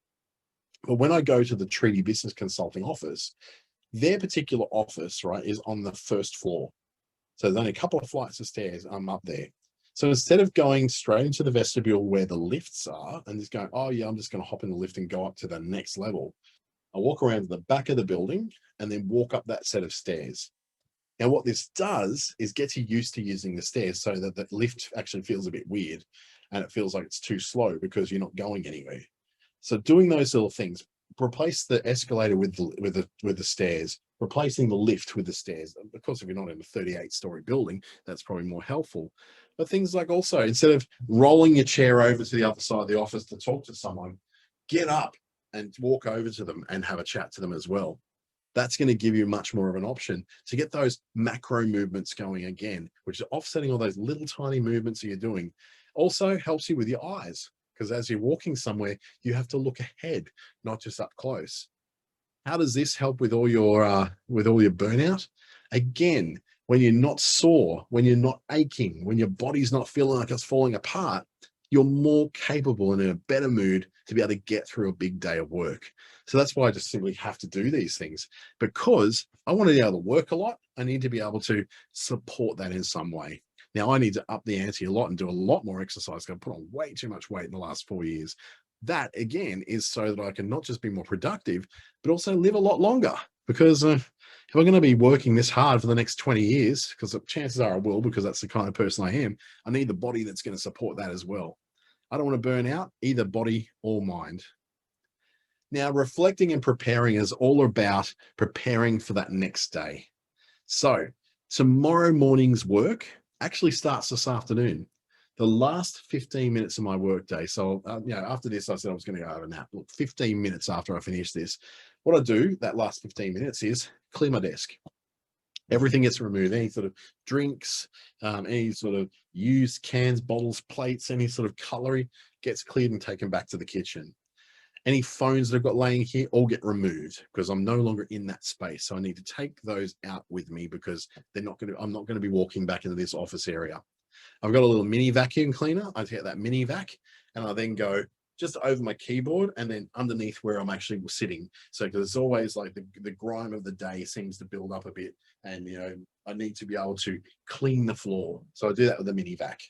[SPEAKER 1] But when I go to the Treaty Business Consulting office, their particular office, right, is on the 1st floor. So there's only a couple of flights of stairs. I'm up there. So instead of going straight into the vestibule where the lifts are and just going, oh yeah, I'm just going to hop in the lift and go up to the next level, I walk around to the back of the building and then walk up that set of stairs. Now, what this does is gets you used to using the stairs so that the lift actually feels a bit weird and it feels like it's too slow because you're not going anywhere. So doing those little things, replace the escalator with the stairs, replacing the lift with the stairs. Of course, if you're not in a 38-story building, that's probably more helpful. But things like also, instead of rolling your chair over to the other side of the office to talk to someone, get up and walk over to them and have a chat to them as well. That's going to give you much more of an option to get those macro movements going again, which is offsetting all those little tiny movements that you're doing. Also helps you with your eyes, because as you're walking somewhere, you have to look ahead, not just up close. How does this help with all your burnout? Again, when you're not sore, when you're not aching, when your body's not feeling like it's falling apart, you're more capable and in a better mood to be able to get through a big day of work. So that's why I just simply have to do these things, because I want to be able to work a lot. I need to be able to support that in some way. Now I need to up the ante a lot and do a lot more exercise. I've put on way too much weight in the last 4 years. That again is so that I can not just be more productive, but also live a lot longer. Because if I'm going to be working this hard for the next 20 years, because the chances are I will, because that's the kind of person I am, I need the body that's going to support that as well. I don't want to burn out either body or mind. Now, reflecting and preparing is all about preparing for that next day. So, tomorrow morning's work actually starts this afternoon. The last 15 minutes of my workday. So, after this, I said I was going to go have a nap. Look, 15 minutes after I finish this, what I do that last 15 minutes is clear my desk. Everything gets removed, any sort of drinks, any sort of used cans, bottles, plates, any sort of cutlery gets cleared and taken back to the kitchen. Any phones that I've got laying here all get removed because I'm no longer in that space. So I need to take those out with me because I'm not going to be walking back into this office area. I've got a little mini vacuum cleaner. I take that mini vac and I then go just over my keyboard and then underneath where I'm actually sitting. So because it's always like the grime of the day seems to build up a bit, and I need to be able to clean the floor. So I do that with the mini vac.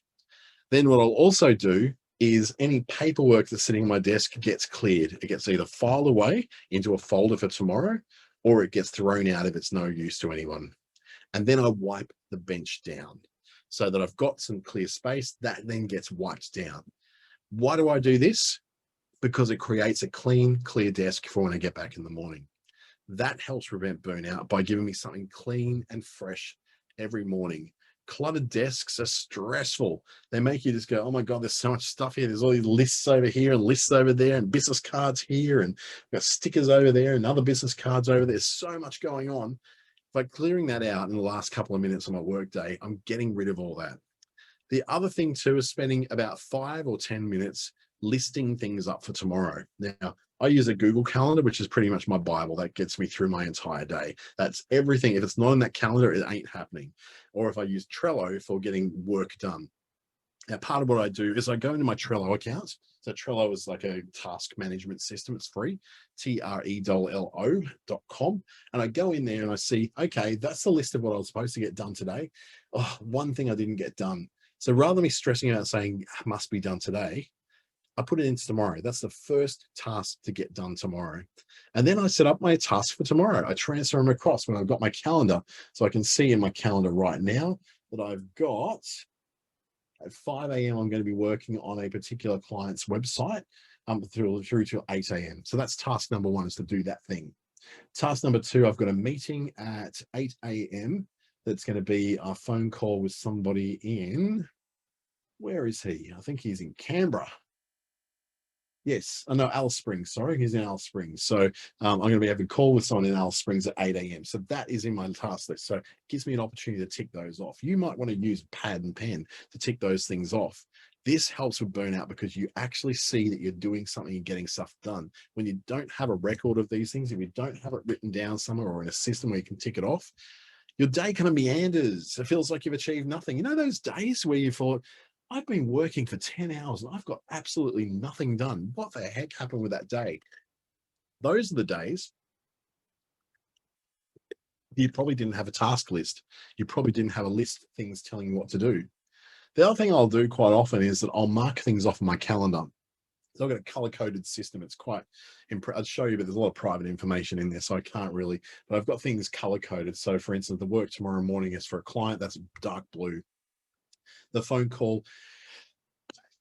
[SPEAKER 1] Then what I'll also do is any paperwork that's sitting on my desk gets cleared. It gets either filed away into a folder for tomorrow, or it gets thrown out if it's no use to anyone. And then I wipe the bench down so that I've got some clear space that then gets wiped down. Why do I do this? Because it creates a clean, clear desk for when I get back in the morning. That helps prevent burnout by giving me something clean and fresh every morning. Cluttered desks are stressful. They make you just go, oh my God, there's so much stuff here. There's all these lists over here and lists over there and business cards here and got stickers over there and other business cards over there. There's so much going on. By clearing that out in the last couple of minutes of my workday, I'm getting rid of all that. The other thing too is spending about 5 or 10 minutes listing things up for tomorrow. Now, I use a Google Calendar, which is pretty much my Bible. That gets me through my entire day. That's everything. If it's not in that calendar, it ain't happening. Or if I use Trello for getting work done. Now, part of what I do is I go into my Trello account. So Trello is like a task management system. It's free, trello.com. And I go in there and I see, okay, that's the list of what I was supposed to get done today. Oh, one thing I didn't get done. So rather than me stressing out saying must be done today, I put it into tomorrow. That's the first task to get done tomorrow. And then I set up my tasks for tomorrow. I transfer them across when I've got my calendar. So I can see in my calendar right now that I've got at 5 a.m. I'm going to be working on a particular client's website through to 8 a.m. So that's task number 1, is to do that thing. Task number 2, I've got a meeting at 8 a.m. That's going to be a phone call with somebody in, where is he? I think he's in Canberra. Yes, oh, no, Alice Springs. Sorry, he's in Alice Springs. So I'm going to be having a call with someone in Alice Springs at 8 a.m. So that is in my task list. So it gives me an opportunity to tick those off. You might want to use pad and pen to tick those things off. This helps with burnout because you actually see that you're doing something and getting stuff done. When you don't have a record of these things, if you don't have it written down somewhere or in a system where you can tick it off, your day kind of meanders. It feels like you've achieved nothing. You know those days where you thought, I've been working for 10 hours and I've got absolutely nothing done. What the heck happened with that day? Those are the days you probably didn't have a task list. You probably didn't have a list of things telling you what to do. The other thing I'll do quite often is that I'll mark things off in my calendar. So I've got a color-coded system. It's quite, I'd show you, but there's a lot of private information in there, so I can't really, but I've got things color-coded. So for instance, the work tomorrow morning is for a client, that's dark blue. The phone call,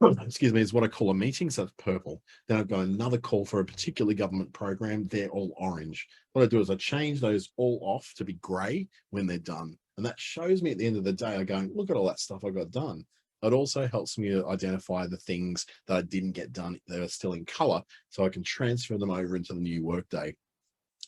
[SPEAKER 1] excuse me, is what I call a meeting, so it's purple. Then I've got another call for a particular government program, they're all orange. What I do is I change those all off to be gray when they're done. And that shows me at the end of the day, I go, look at all that stuff I got done. It also helps me to identify the things that I didn't get done that are still in color, so I can transfer them over into the new workday.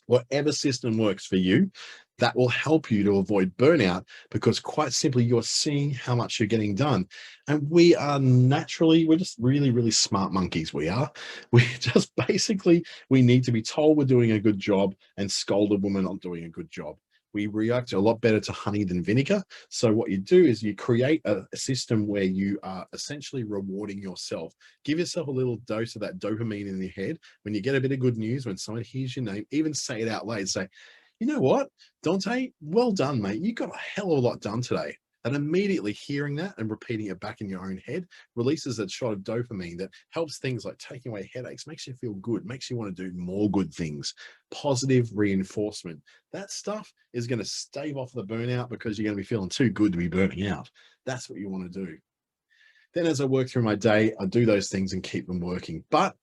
[SPEAKER 1] Whatever system works for you, that will help you to avoid burnout, because quite simply, you're seeing how much you're getting done. And we are naturally, we're just really, really smart monkeys. We are. We just basically, we need to be told we're doing a good job and scold a woman on doing a good job. We react a lot better to honey than vinegar. So what you do is you create a system where you are essentially rewarding yourself. Give yourself a little dose of that dopamine in your head. When you get a bit of good news, when someone hears your name, even say it out loud. Say, you know what, Dante, well done, mate. You got a hell of a lot done today. And immediately hearing that and repeating it back in your own head releases a shot of dopamine that helps things like taking away headaches, makes you feel good, makes you want to do more good things. Positive reinforcement. That stuff is going to stave off the burnout because you're going to be feeling too good to be burning out. That's what you want to do. Then as I work through my day, I do those things and keep them working. But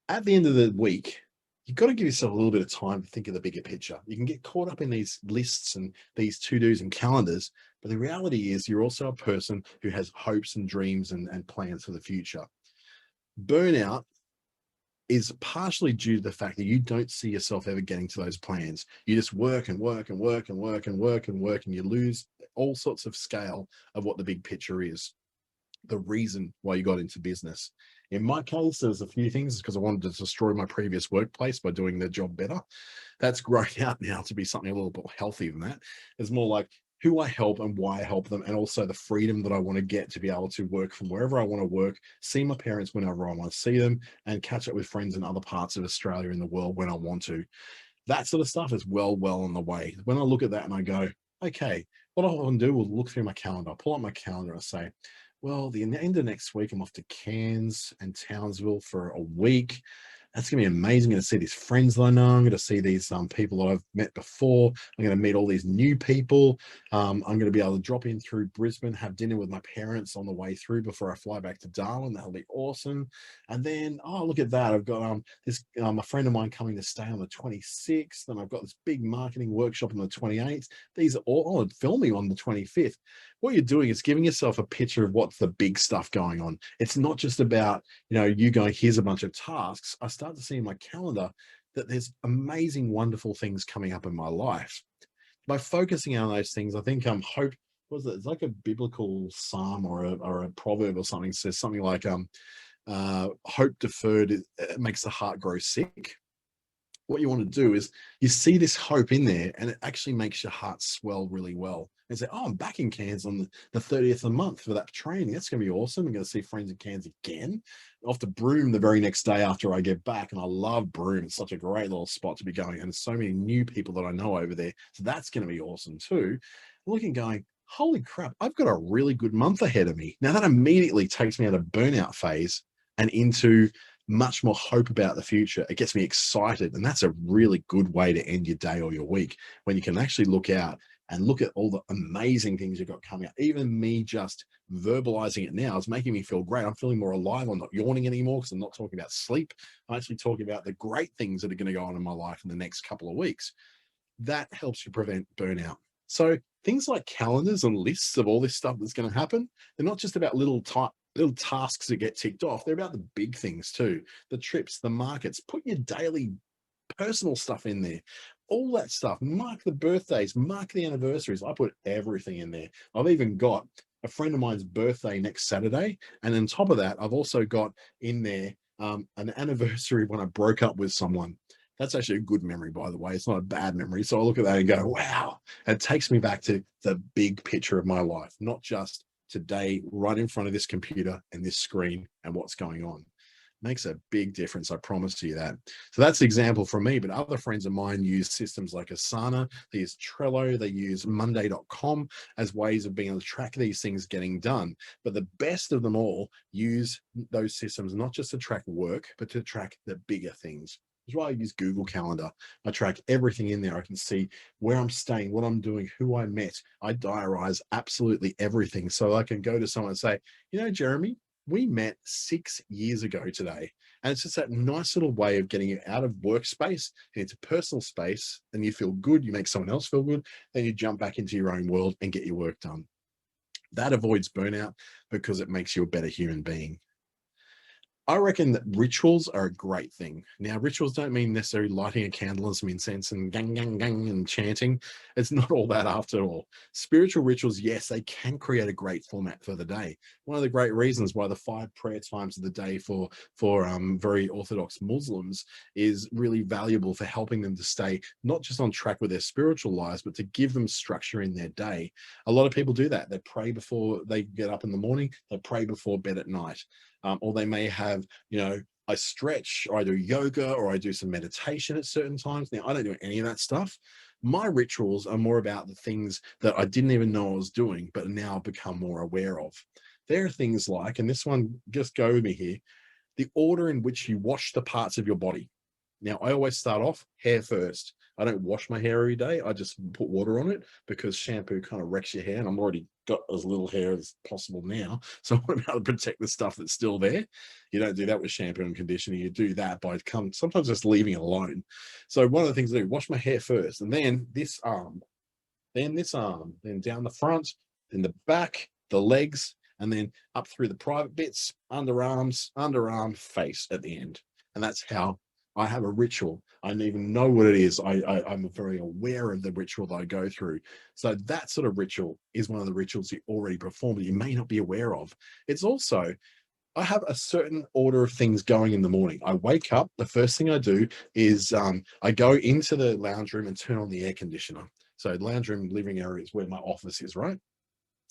[SPEAKER 1] at the end of the week, you've got to give yourself a little bit of time to think of the bigger picture. You can get caught up in these lists and these to-dos and calendars, but the reality is you're also a person who has hopes and dreams and plans for the future. Burnout is partially due to the fact that you don't see yourself ever getting to those plans. You just work and work and work and work and work and work, and you lose all sorts of scale of what the big picture is, the reason why you got into business. In my case, there's a few things because I wanted to destroy my previous workplace by doing their job better. That's grown out now to be something a little bit healthier than that. It's more like who I help and why I help them, and also the freedom that I want to get to be able to work from wherever I want to work, see my parents whenever I want to see them, and catch up with friends in other parts of Australia and the world when I want to. That sort of stuff is well on the way. When I look at that and I go, okay, what I want to do is look through my calendar, pull up my calendar and say, well, the end of next week, I'm off to Cairns and Townsville for a week. That's going to be amazing. I'm going to see these friends that I know. I'm going to see these people that I've met before. I'm going to meet all these new people. I'm going to be able to drop in through Brisbane, have dinner with my parents on the way through before I fly back to Darwin. That'll be awesome. And then, oh, look at that. I've got this a friend of mine coming to stay on the 26th, and I've got this big marketing workshop on the 28th. These are all filming on the 25th. What you're doing is giving yourself a picture of what's the big stuff going on. It's not just about, you going, here's a bunch of tasks. I start to see in my calendar that there's amazing, wonderful things coming up in my life. By focusing on those things, I think hope, was it? It's like a biblical psalm or a proverb or something. It says something like hope deferred it makes the heart grow sick. What you want to do is you see this hope in there, and it actually makes your heart swell really well. And say, oh, I'm back in Cairns on the 30th of the month for that training. That's going to be awesome. I'm going to see friends in Cairns again. Off to Broome the very next day after I get back. And I love Broome. It's such a great little spot to be going. And so many new people that I know over there. So that's going to be awesome too. Looking, going, holy crap, I've got a really good month ahead of me. Now that immediately takes me out of burnout phase and into much more hope about the future. It gets me excited. And that's a really good way to end your day or your week, when you can actually look out and look at all the amazing things you've got coming up. Even me just verbalizing it now is making me feel great. I'm feeling more alive. I'm not yawning anymore because I'm not talking about sleep. I'm actually talking about the great things that are going to go on in my life in the next couple of weeks. That helps you prevent burnout. So things like calendars and lists of all this stuff that's going to happen, they're not just about little tasks that get ticked off. They're about the big things too. The trips, the markets. Put your daily personal stuff in there. All that stuff. Mark the birthdays, mark the anniversaries. I put everything in there. I've even got a friend of mine's birthday next Saturday. And on top of that, I've also got in there an anniversary when I broke up with someone. That's actually a good memory, by the way. It's not a bad memory. So I look at that and go, wow. It takes me back to the big picture of my life, not just today, right in front of this computer and this screen and what's going on. Makes a big difference. I promise you that. So that's the example from me, but other friends of mine use systems like Asana, they use Trello, they use Monday.com as ways of being able to track these things getting done. But the best of them all use those systems, not just to track work, but to track the bigger things. That's why I use Google Calendar. I track everything in there. I can see where I'm staying, what I'm doing, who I met. I diarize absolutely everything. So I can go to someone and say, Jeremy, we met 6 years ago today. And it's just that nice little way of getting you out of workspace and into personal space. And you feel good. You make someone else feel good. Then you jump back into your own world and get your work done. That avoids burnout because it makes you a better human being. I reckon that rituals are a great thing. Now, rituals don't mean necessarily lighting a candle and some incense and gang, gang, gang and chanting. It's not all that after all. Spiritual rituals, yes, they can create a great format for the day. One of the great reasons why the 5 prayer times of the day for very Orthodox Muslims is really valuable for helping them to stay not just on track with their spiritual lives, but to give them structure in their day. A lot of people do that. They pray before they get up in the morning. They pray before bed at night. Or they may have, I stretch or I do yoga or I do some meditation at certain times. Now, I don't do any of that stuff. My rituals are more about the things that I didn't even know I was doing, but now become more aware of. There are things like, and this one, just go with me here, the order in which you wash the parts of your body. Now, I always start off hair first. I don't wash my hair every day. I just put water on it because shampoo kind of wrecks your hair, and I'm already got as little hair as possible now. So I want to be able to protect the stuff that's still there. You don't do that with shampoo and conditioner. You do that by sometimes just leaving it alone. So one of the things I do, wash my hair first, and then this arm, then down the front, then the back, the legs, and then up through the private bits, underarms, underarm, face at the end. And that's how I have a ritual. I don't even know what it is. I'm very aware of the ritual that I go through. So that sort of ritual is one of the rituals you already perform that you may not be aware of. It's also, I have a certain order of things going in the morning. I wake up, the first thing I do is I go into the lounge room and turn on the air conditioner. So lounge room, living area is where my office is, right?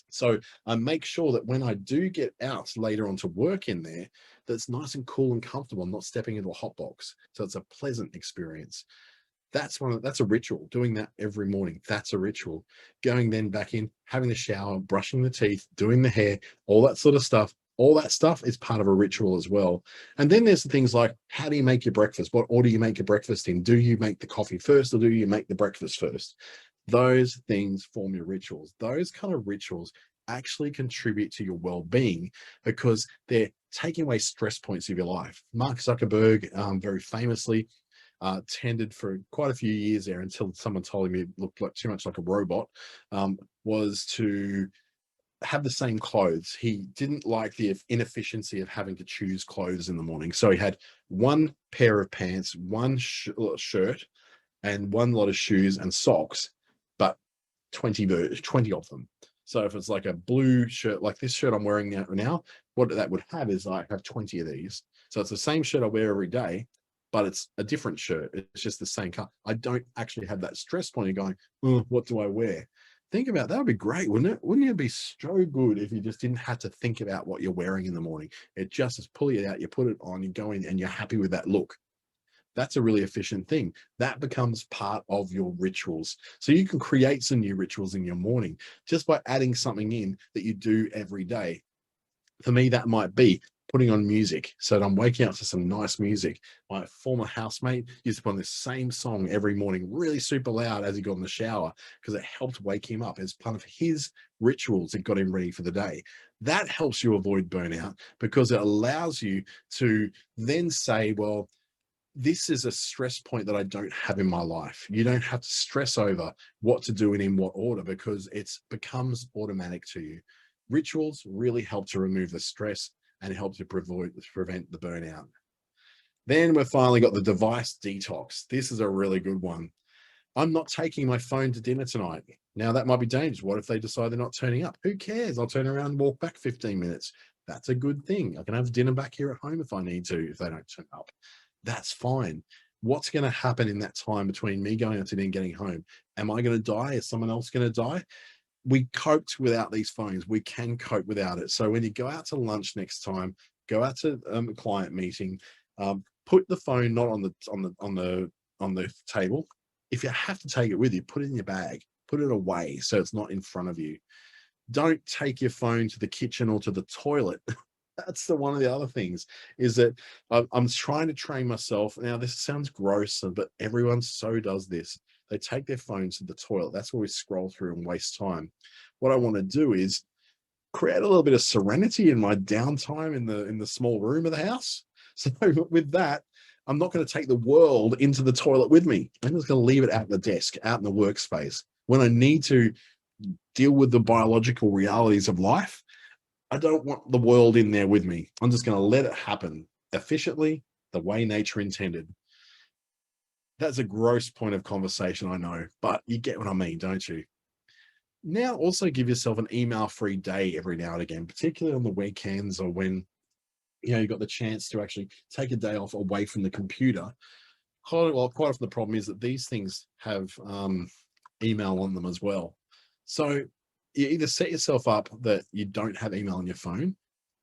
[SPEAKER 1] So I make sure that when I do get out later on to work in there, that it's nice and cool and comfortable. I'm not stepping into a hot box. So it's a pleasant experience. That's a ritual. Doing that every morning, that's a ritual. Going then back in, having the shower, brushing the teeth, doing the hair, all that sort of stuff. All that stuff is part of a ritual as well. And then there's things like, how do you make your breakfast? What order you make your breakfast in? Do you make the coffee first or do you make the breakfast first? Those things form your rituals. Those kind of rituals actually contribute to your well-being because they're taking away stress points of your life. Mark Zuckerberg, very famously, tended for quite a few years there until someone told him he looked like too much like a robot, was to have the same clothes. He didn't like the inefficiency of having to choose clothes in the morning. So he had one pair of pants, one shirt, and one lot of shoes and socks, but 20 of them. So if it's like a blue shirt, like this shirt I'm wearing now, what that would have is I have 20 of these. So it's the same shirt I wear every day, but it's a different shirt. It's just the same color. I don't actually have that stress point of going, oh, what do I wear? Think about that would be great, wouldn't it? Wouldn't it be so good if you just didn't have to think about what you're wearing in the morning? It just is pull it out, you put it on, you go in and you're happy with that look. That's a really efficient thing. That becomes part of your rituals. So you can create some new rituals in your morning just by adding something in that you do every day. For me, that might be putting on music. So that I'm waking up to some nice music. My former housemate used to put on the same song every morning, really super loud as he got in the shower, because it helped wake him up as part of his rituals that got him ready for the day. That helps you avoid burnout because it allows you to then say, well, this is a stress point that I don't have in my life. You don't have to stress over what to do and in what order because it becomes automatic to you. Rituals really help to remove the stress and help to prevent the burnout. Then we've finally got the device detox. This is a really good one. I'm not taking my phone to dinner tonight. Now that might be dangerous. What if they decide they're not turning up? Who cares? I'll turn around and walk back 15 minutes. That's a good thing. I can have dinner back here at home if I need to, if they don't turn up. That's fine. What's going to happen in that time between me going out to dinner and getting home? Am I going to die? Is someone else going to die? We coped without these phones. We can cope without it. So when you go out to lunch next time, go out to a client meeting, put the phone not on the table. If you have to take it with you, put it in your bag, put it away so it's not in front of you. Don't take your phone to the kitchen or to the toilet. That's one of the other things is that I'm trying to train myself. Now, this sounds gross, but everyone so does this. They take their phones to the toilet. That's where we scroll through and waste time. What I want to do is create a little bit of serenity in my downtime in the small room of the house. So with that, I'm not going to take the world into the toilet with me. I'm just going to leave it out the desk, out in the workspace. When I need to deal with the biological realities of life, I don't want the world in there with me. I'm just going to let it happen efficiently, the way nature intended. That's a gross point of conversation, I know, but you get what I mean, don't you? Now, also give yourself an email-free day every now and again, particularly on the weekends or when you've got the chance to actually take a day off away from the computer. Quite often the problem is that these things have email on them as well. So you either set yourself up that you don't have email on your phone,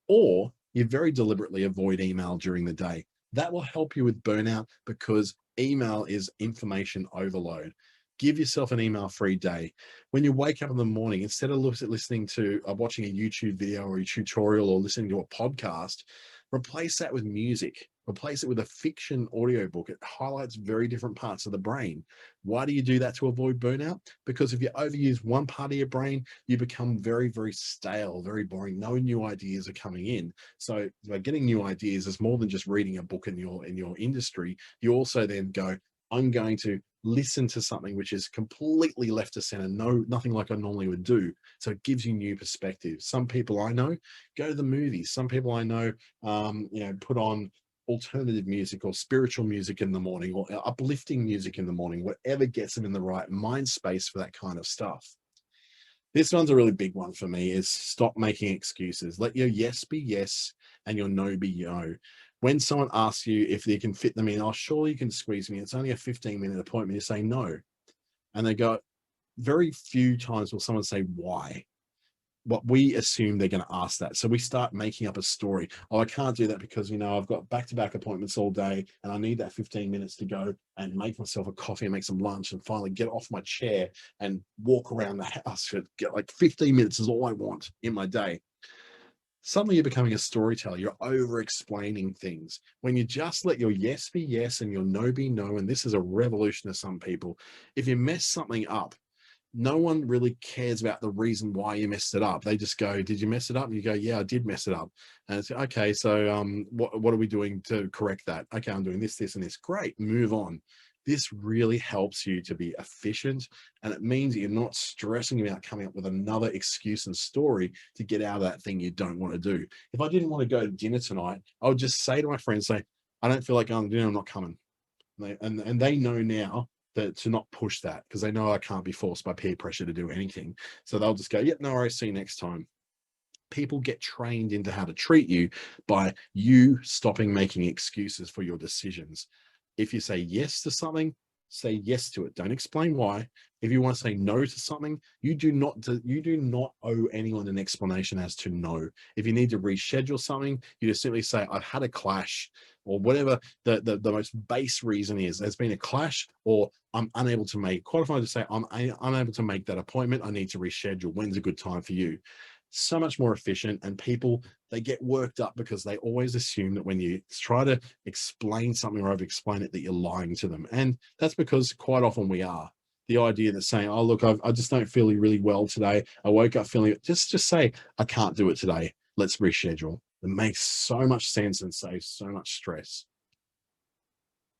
[SPEAKER 1] or you very deliberately avoid email during the day. That will help you with burnout because email is information overload. Give yourself an email free day. When you wake up in the morning, instead of listening to watching a YouTube video or a tutorial or listening to a podcast, replace that with music. Replace it with a fiction audiobook. It highlights very different parts of the brain. Why do you do that to avoid burnout? Because if you overuse one part of your brain, you become very, very stale, very boring. No new ideas are coming in. So by getting new ideas is more than just reading a book in your industry. You also then go, I'm going to listen to something which is completely left of center, nothing like I normally would do. So it gives you new perspectives. Some people I know go to the movies. Some people I know, put on alternative music or spiritual music in the morning or uplifting music in the morning, whatever gets them in the right mind space for that kind of stuff. This one's a really big one for me, is stop making excuses. Let your yes be yes and your no be no. When someone asks you if they can fit them in, oh, surely you can squeeze me. It's only a 15-minute appointment. You say no. And they go, very few times will someone say why. What we assume they're going to ask that. So we start making up a story. Oh, I can't do that because, I've got back-to-back appointments all day and I need that 15 minutes to go and make myself a coffee and make some lunch and finally get off my chair and walk around the house. Get like 15 minutes is all I want in my day. Suddenly you're becoming a storyteller. You're over-explaining things. When you just let your yes be yes and your no be no, and this is a revolution to some people, if you mess something up, no one really cares about the reason why you messed it up. They just go, did you mess it up? And you go, yeah, I did mess it up. And it's okay. So what are we doing to correct that? Okay, I'm doing this, this, and this. Great, move on. This really helps you to be efficient. And it means that you're not stressing about coming up with another excuse and story to get out of that thing you don't want to do. If I didn't want to go to dinner tonight, I would just say to my friends, I don't feel like going to dinner, I'm not coming. And they know now that to not push that, because they know I can't be forced by peer pressure to do anything. So they'll just go, yeah, no worries, see you next time. People get trained into how to treat you by you stopping making excuses for your decisions. If you say yes to something, say yes to it. Don't explain why. If you want to say no to something, you do not owe anyone an explanation as to no. If you need to reschedule something, you just simply say, I've had a clash, or whatever the most base reason is. There's been a clash, or I'm unable to make. Quite often I just say, I'm unable to make that appointment. I need to reschedule. When's a good time for you? So much more efficient. And people, they get worked up because they always assume that when you try to explain something or over-explain it, that you're lying to them. And that's because quite often we are. The idea that saying, oh, look, I just don't feel really well today. I woke up feeling, just say, I can't do it today. Let's reschedule. It makes so much sense and saves so much stress.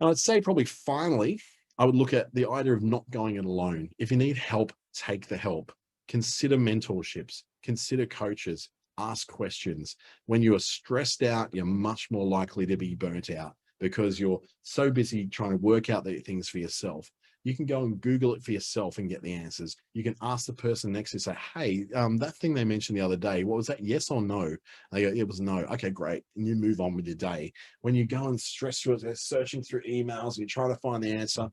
[SPEAKER 1] And I'd say probably finally, I would look at the idea of not going it alone. If you need help, take the help. Consider mentorships, consider coaches, ask questions. When you are stressed out, you're much more likely to be burnt out because you're so busy trying to work out the things for yourself. You can go and Google it for yourself and get the answers. You can ask the person next to you, say, hey, that thing they mentioned the other day, what was that, yes or no? They go, it was no. Okay, great. And you move on with your day. When you go and stress through it, searching through emails, and you're trying to find the answer,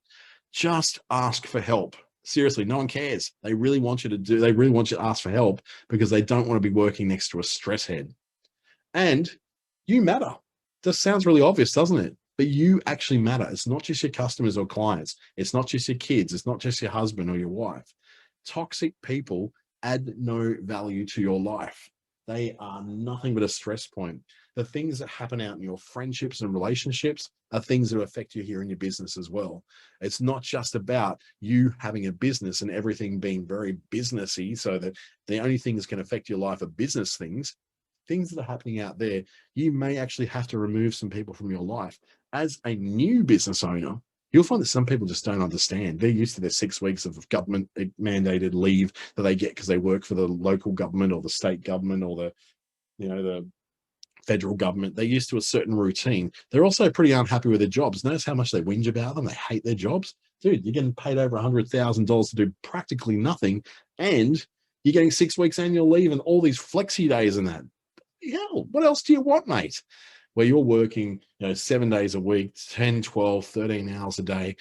[SPEAKER 1] just ask for help. Seriously, no one cares. They really want you to ask for help because they don't want to be working next to a stress head. And you matter. This sounds really obvious, doesn't it? But you actually matter. It's not just your customers or clients. It's not just your kids. It's not just your husband or your wife. Toxic people add no value to your life. They are nothing but a stress point. The things that happen out in your friendships and relationships are things that affect you here in your business as well. It's not just about you having a business and everything being very businessy, so that the only things that can affect your life are business things. Things that are happening out there, you may actually have to remove some people from your life. As a new business owner, you'll find that some people just don't understand. They're used to their 6 weeks of government mandated leave that they get because they work for the local government or the state government or the federal government, they're used to a certain routine. They're also pretty unhappy with their jobs. Notice how much they whinge about them. They hate their jobs. Dude, you're getting paid over $100,000 to do practically nothing, and you're getting 6 weeks annual leave and all these flexi days and that. Hell, what else do you want, mate? Where you're working, 7 days a week, 10, 12, 13 hours a day,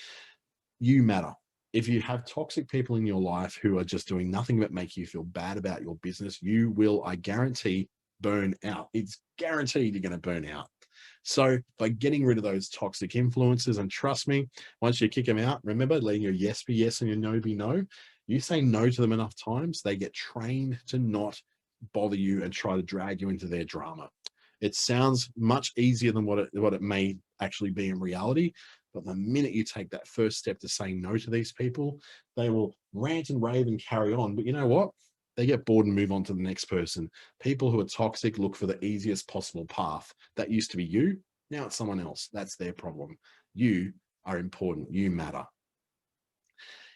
[SPEAKER 1] you matter. If you have toxic people in your life who are just doing nothing but make you feel bad about your business, you will, I guarantee, burn out. It's guaranteed you're going to burn out. So by getting rid of those toxic influences, and trust me, once you kick them out, remember, letting your yes be yes and your no be no. You say no to them enough times, they get trained to not bother you and try to drag you into their drama. It sounds much easier than what it may actually be in reality. But the minute you take that first step to saying no to these people, they will rant and rave and carry on. But you know what? They get bored and move on to the next person. People who are toxic look for the easiest possible path. That used to be you. Now it's someone else. That's their problem. You are important. You matter.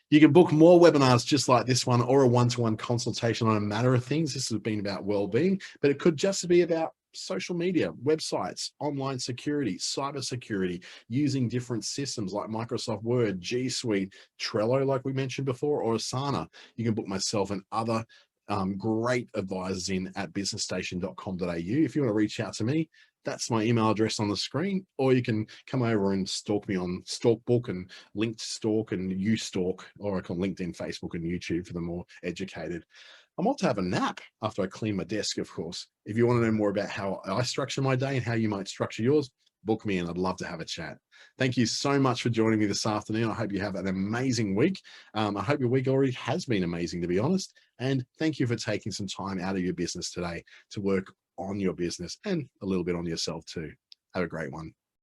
[SPEAKER 1] You can book more webinars just like this one, or a one-to-one consultation on a matter of things. This has been about well-being, but it could just be about social media, websites, online security, cybersecurity, using different systems like Microsoft Word, G Suite, Trello, like we mentioned before, or Asana. You can book myself and other great advisors in at businessstation.com.au. If you want to reach out to me, that's my email address on the screen, or you can come over and stalk me on Stalkbook and Linked Stalk and YouStalk, or I call LinkedIn, Facebook, and YouTube for the more educated. I'm off to have a nap after I clean my desk, of course. If you want to know more about how I structure my day and how you might structure yours, book me and I'd love to have a chat. Thank you so much for joining me this afternoon. I hope you have an amazing week. I hope your week already has been amazing, to be honest. And thank you for taking some time out of your business today to work on your business and a little bit on yourself too. Have a great one.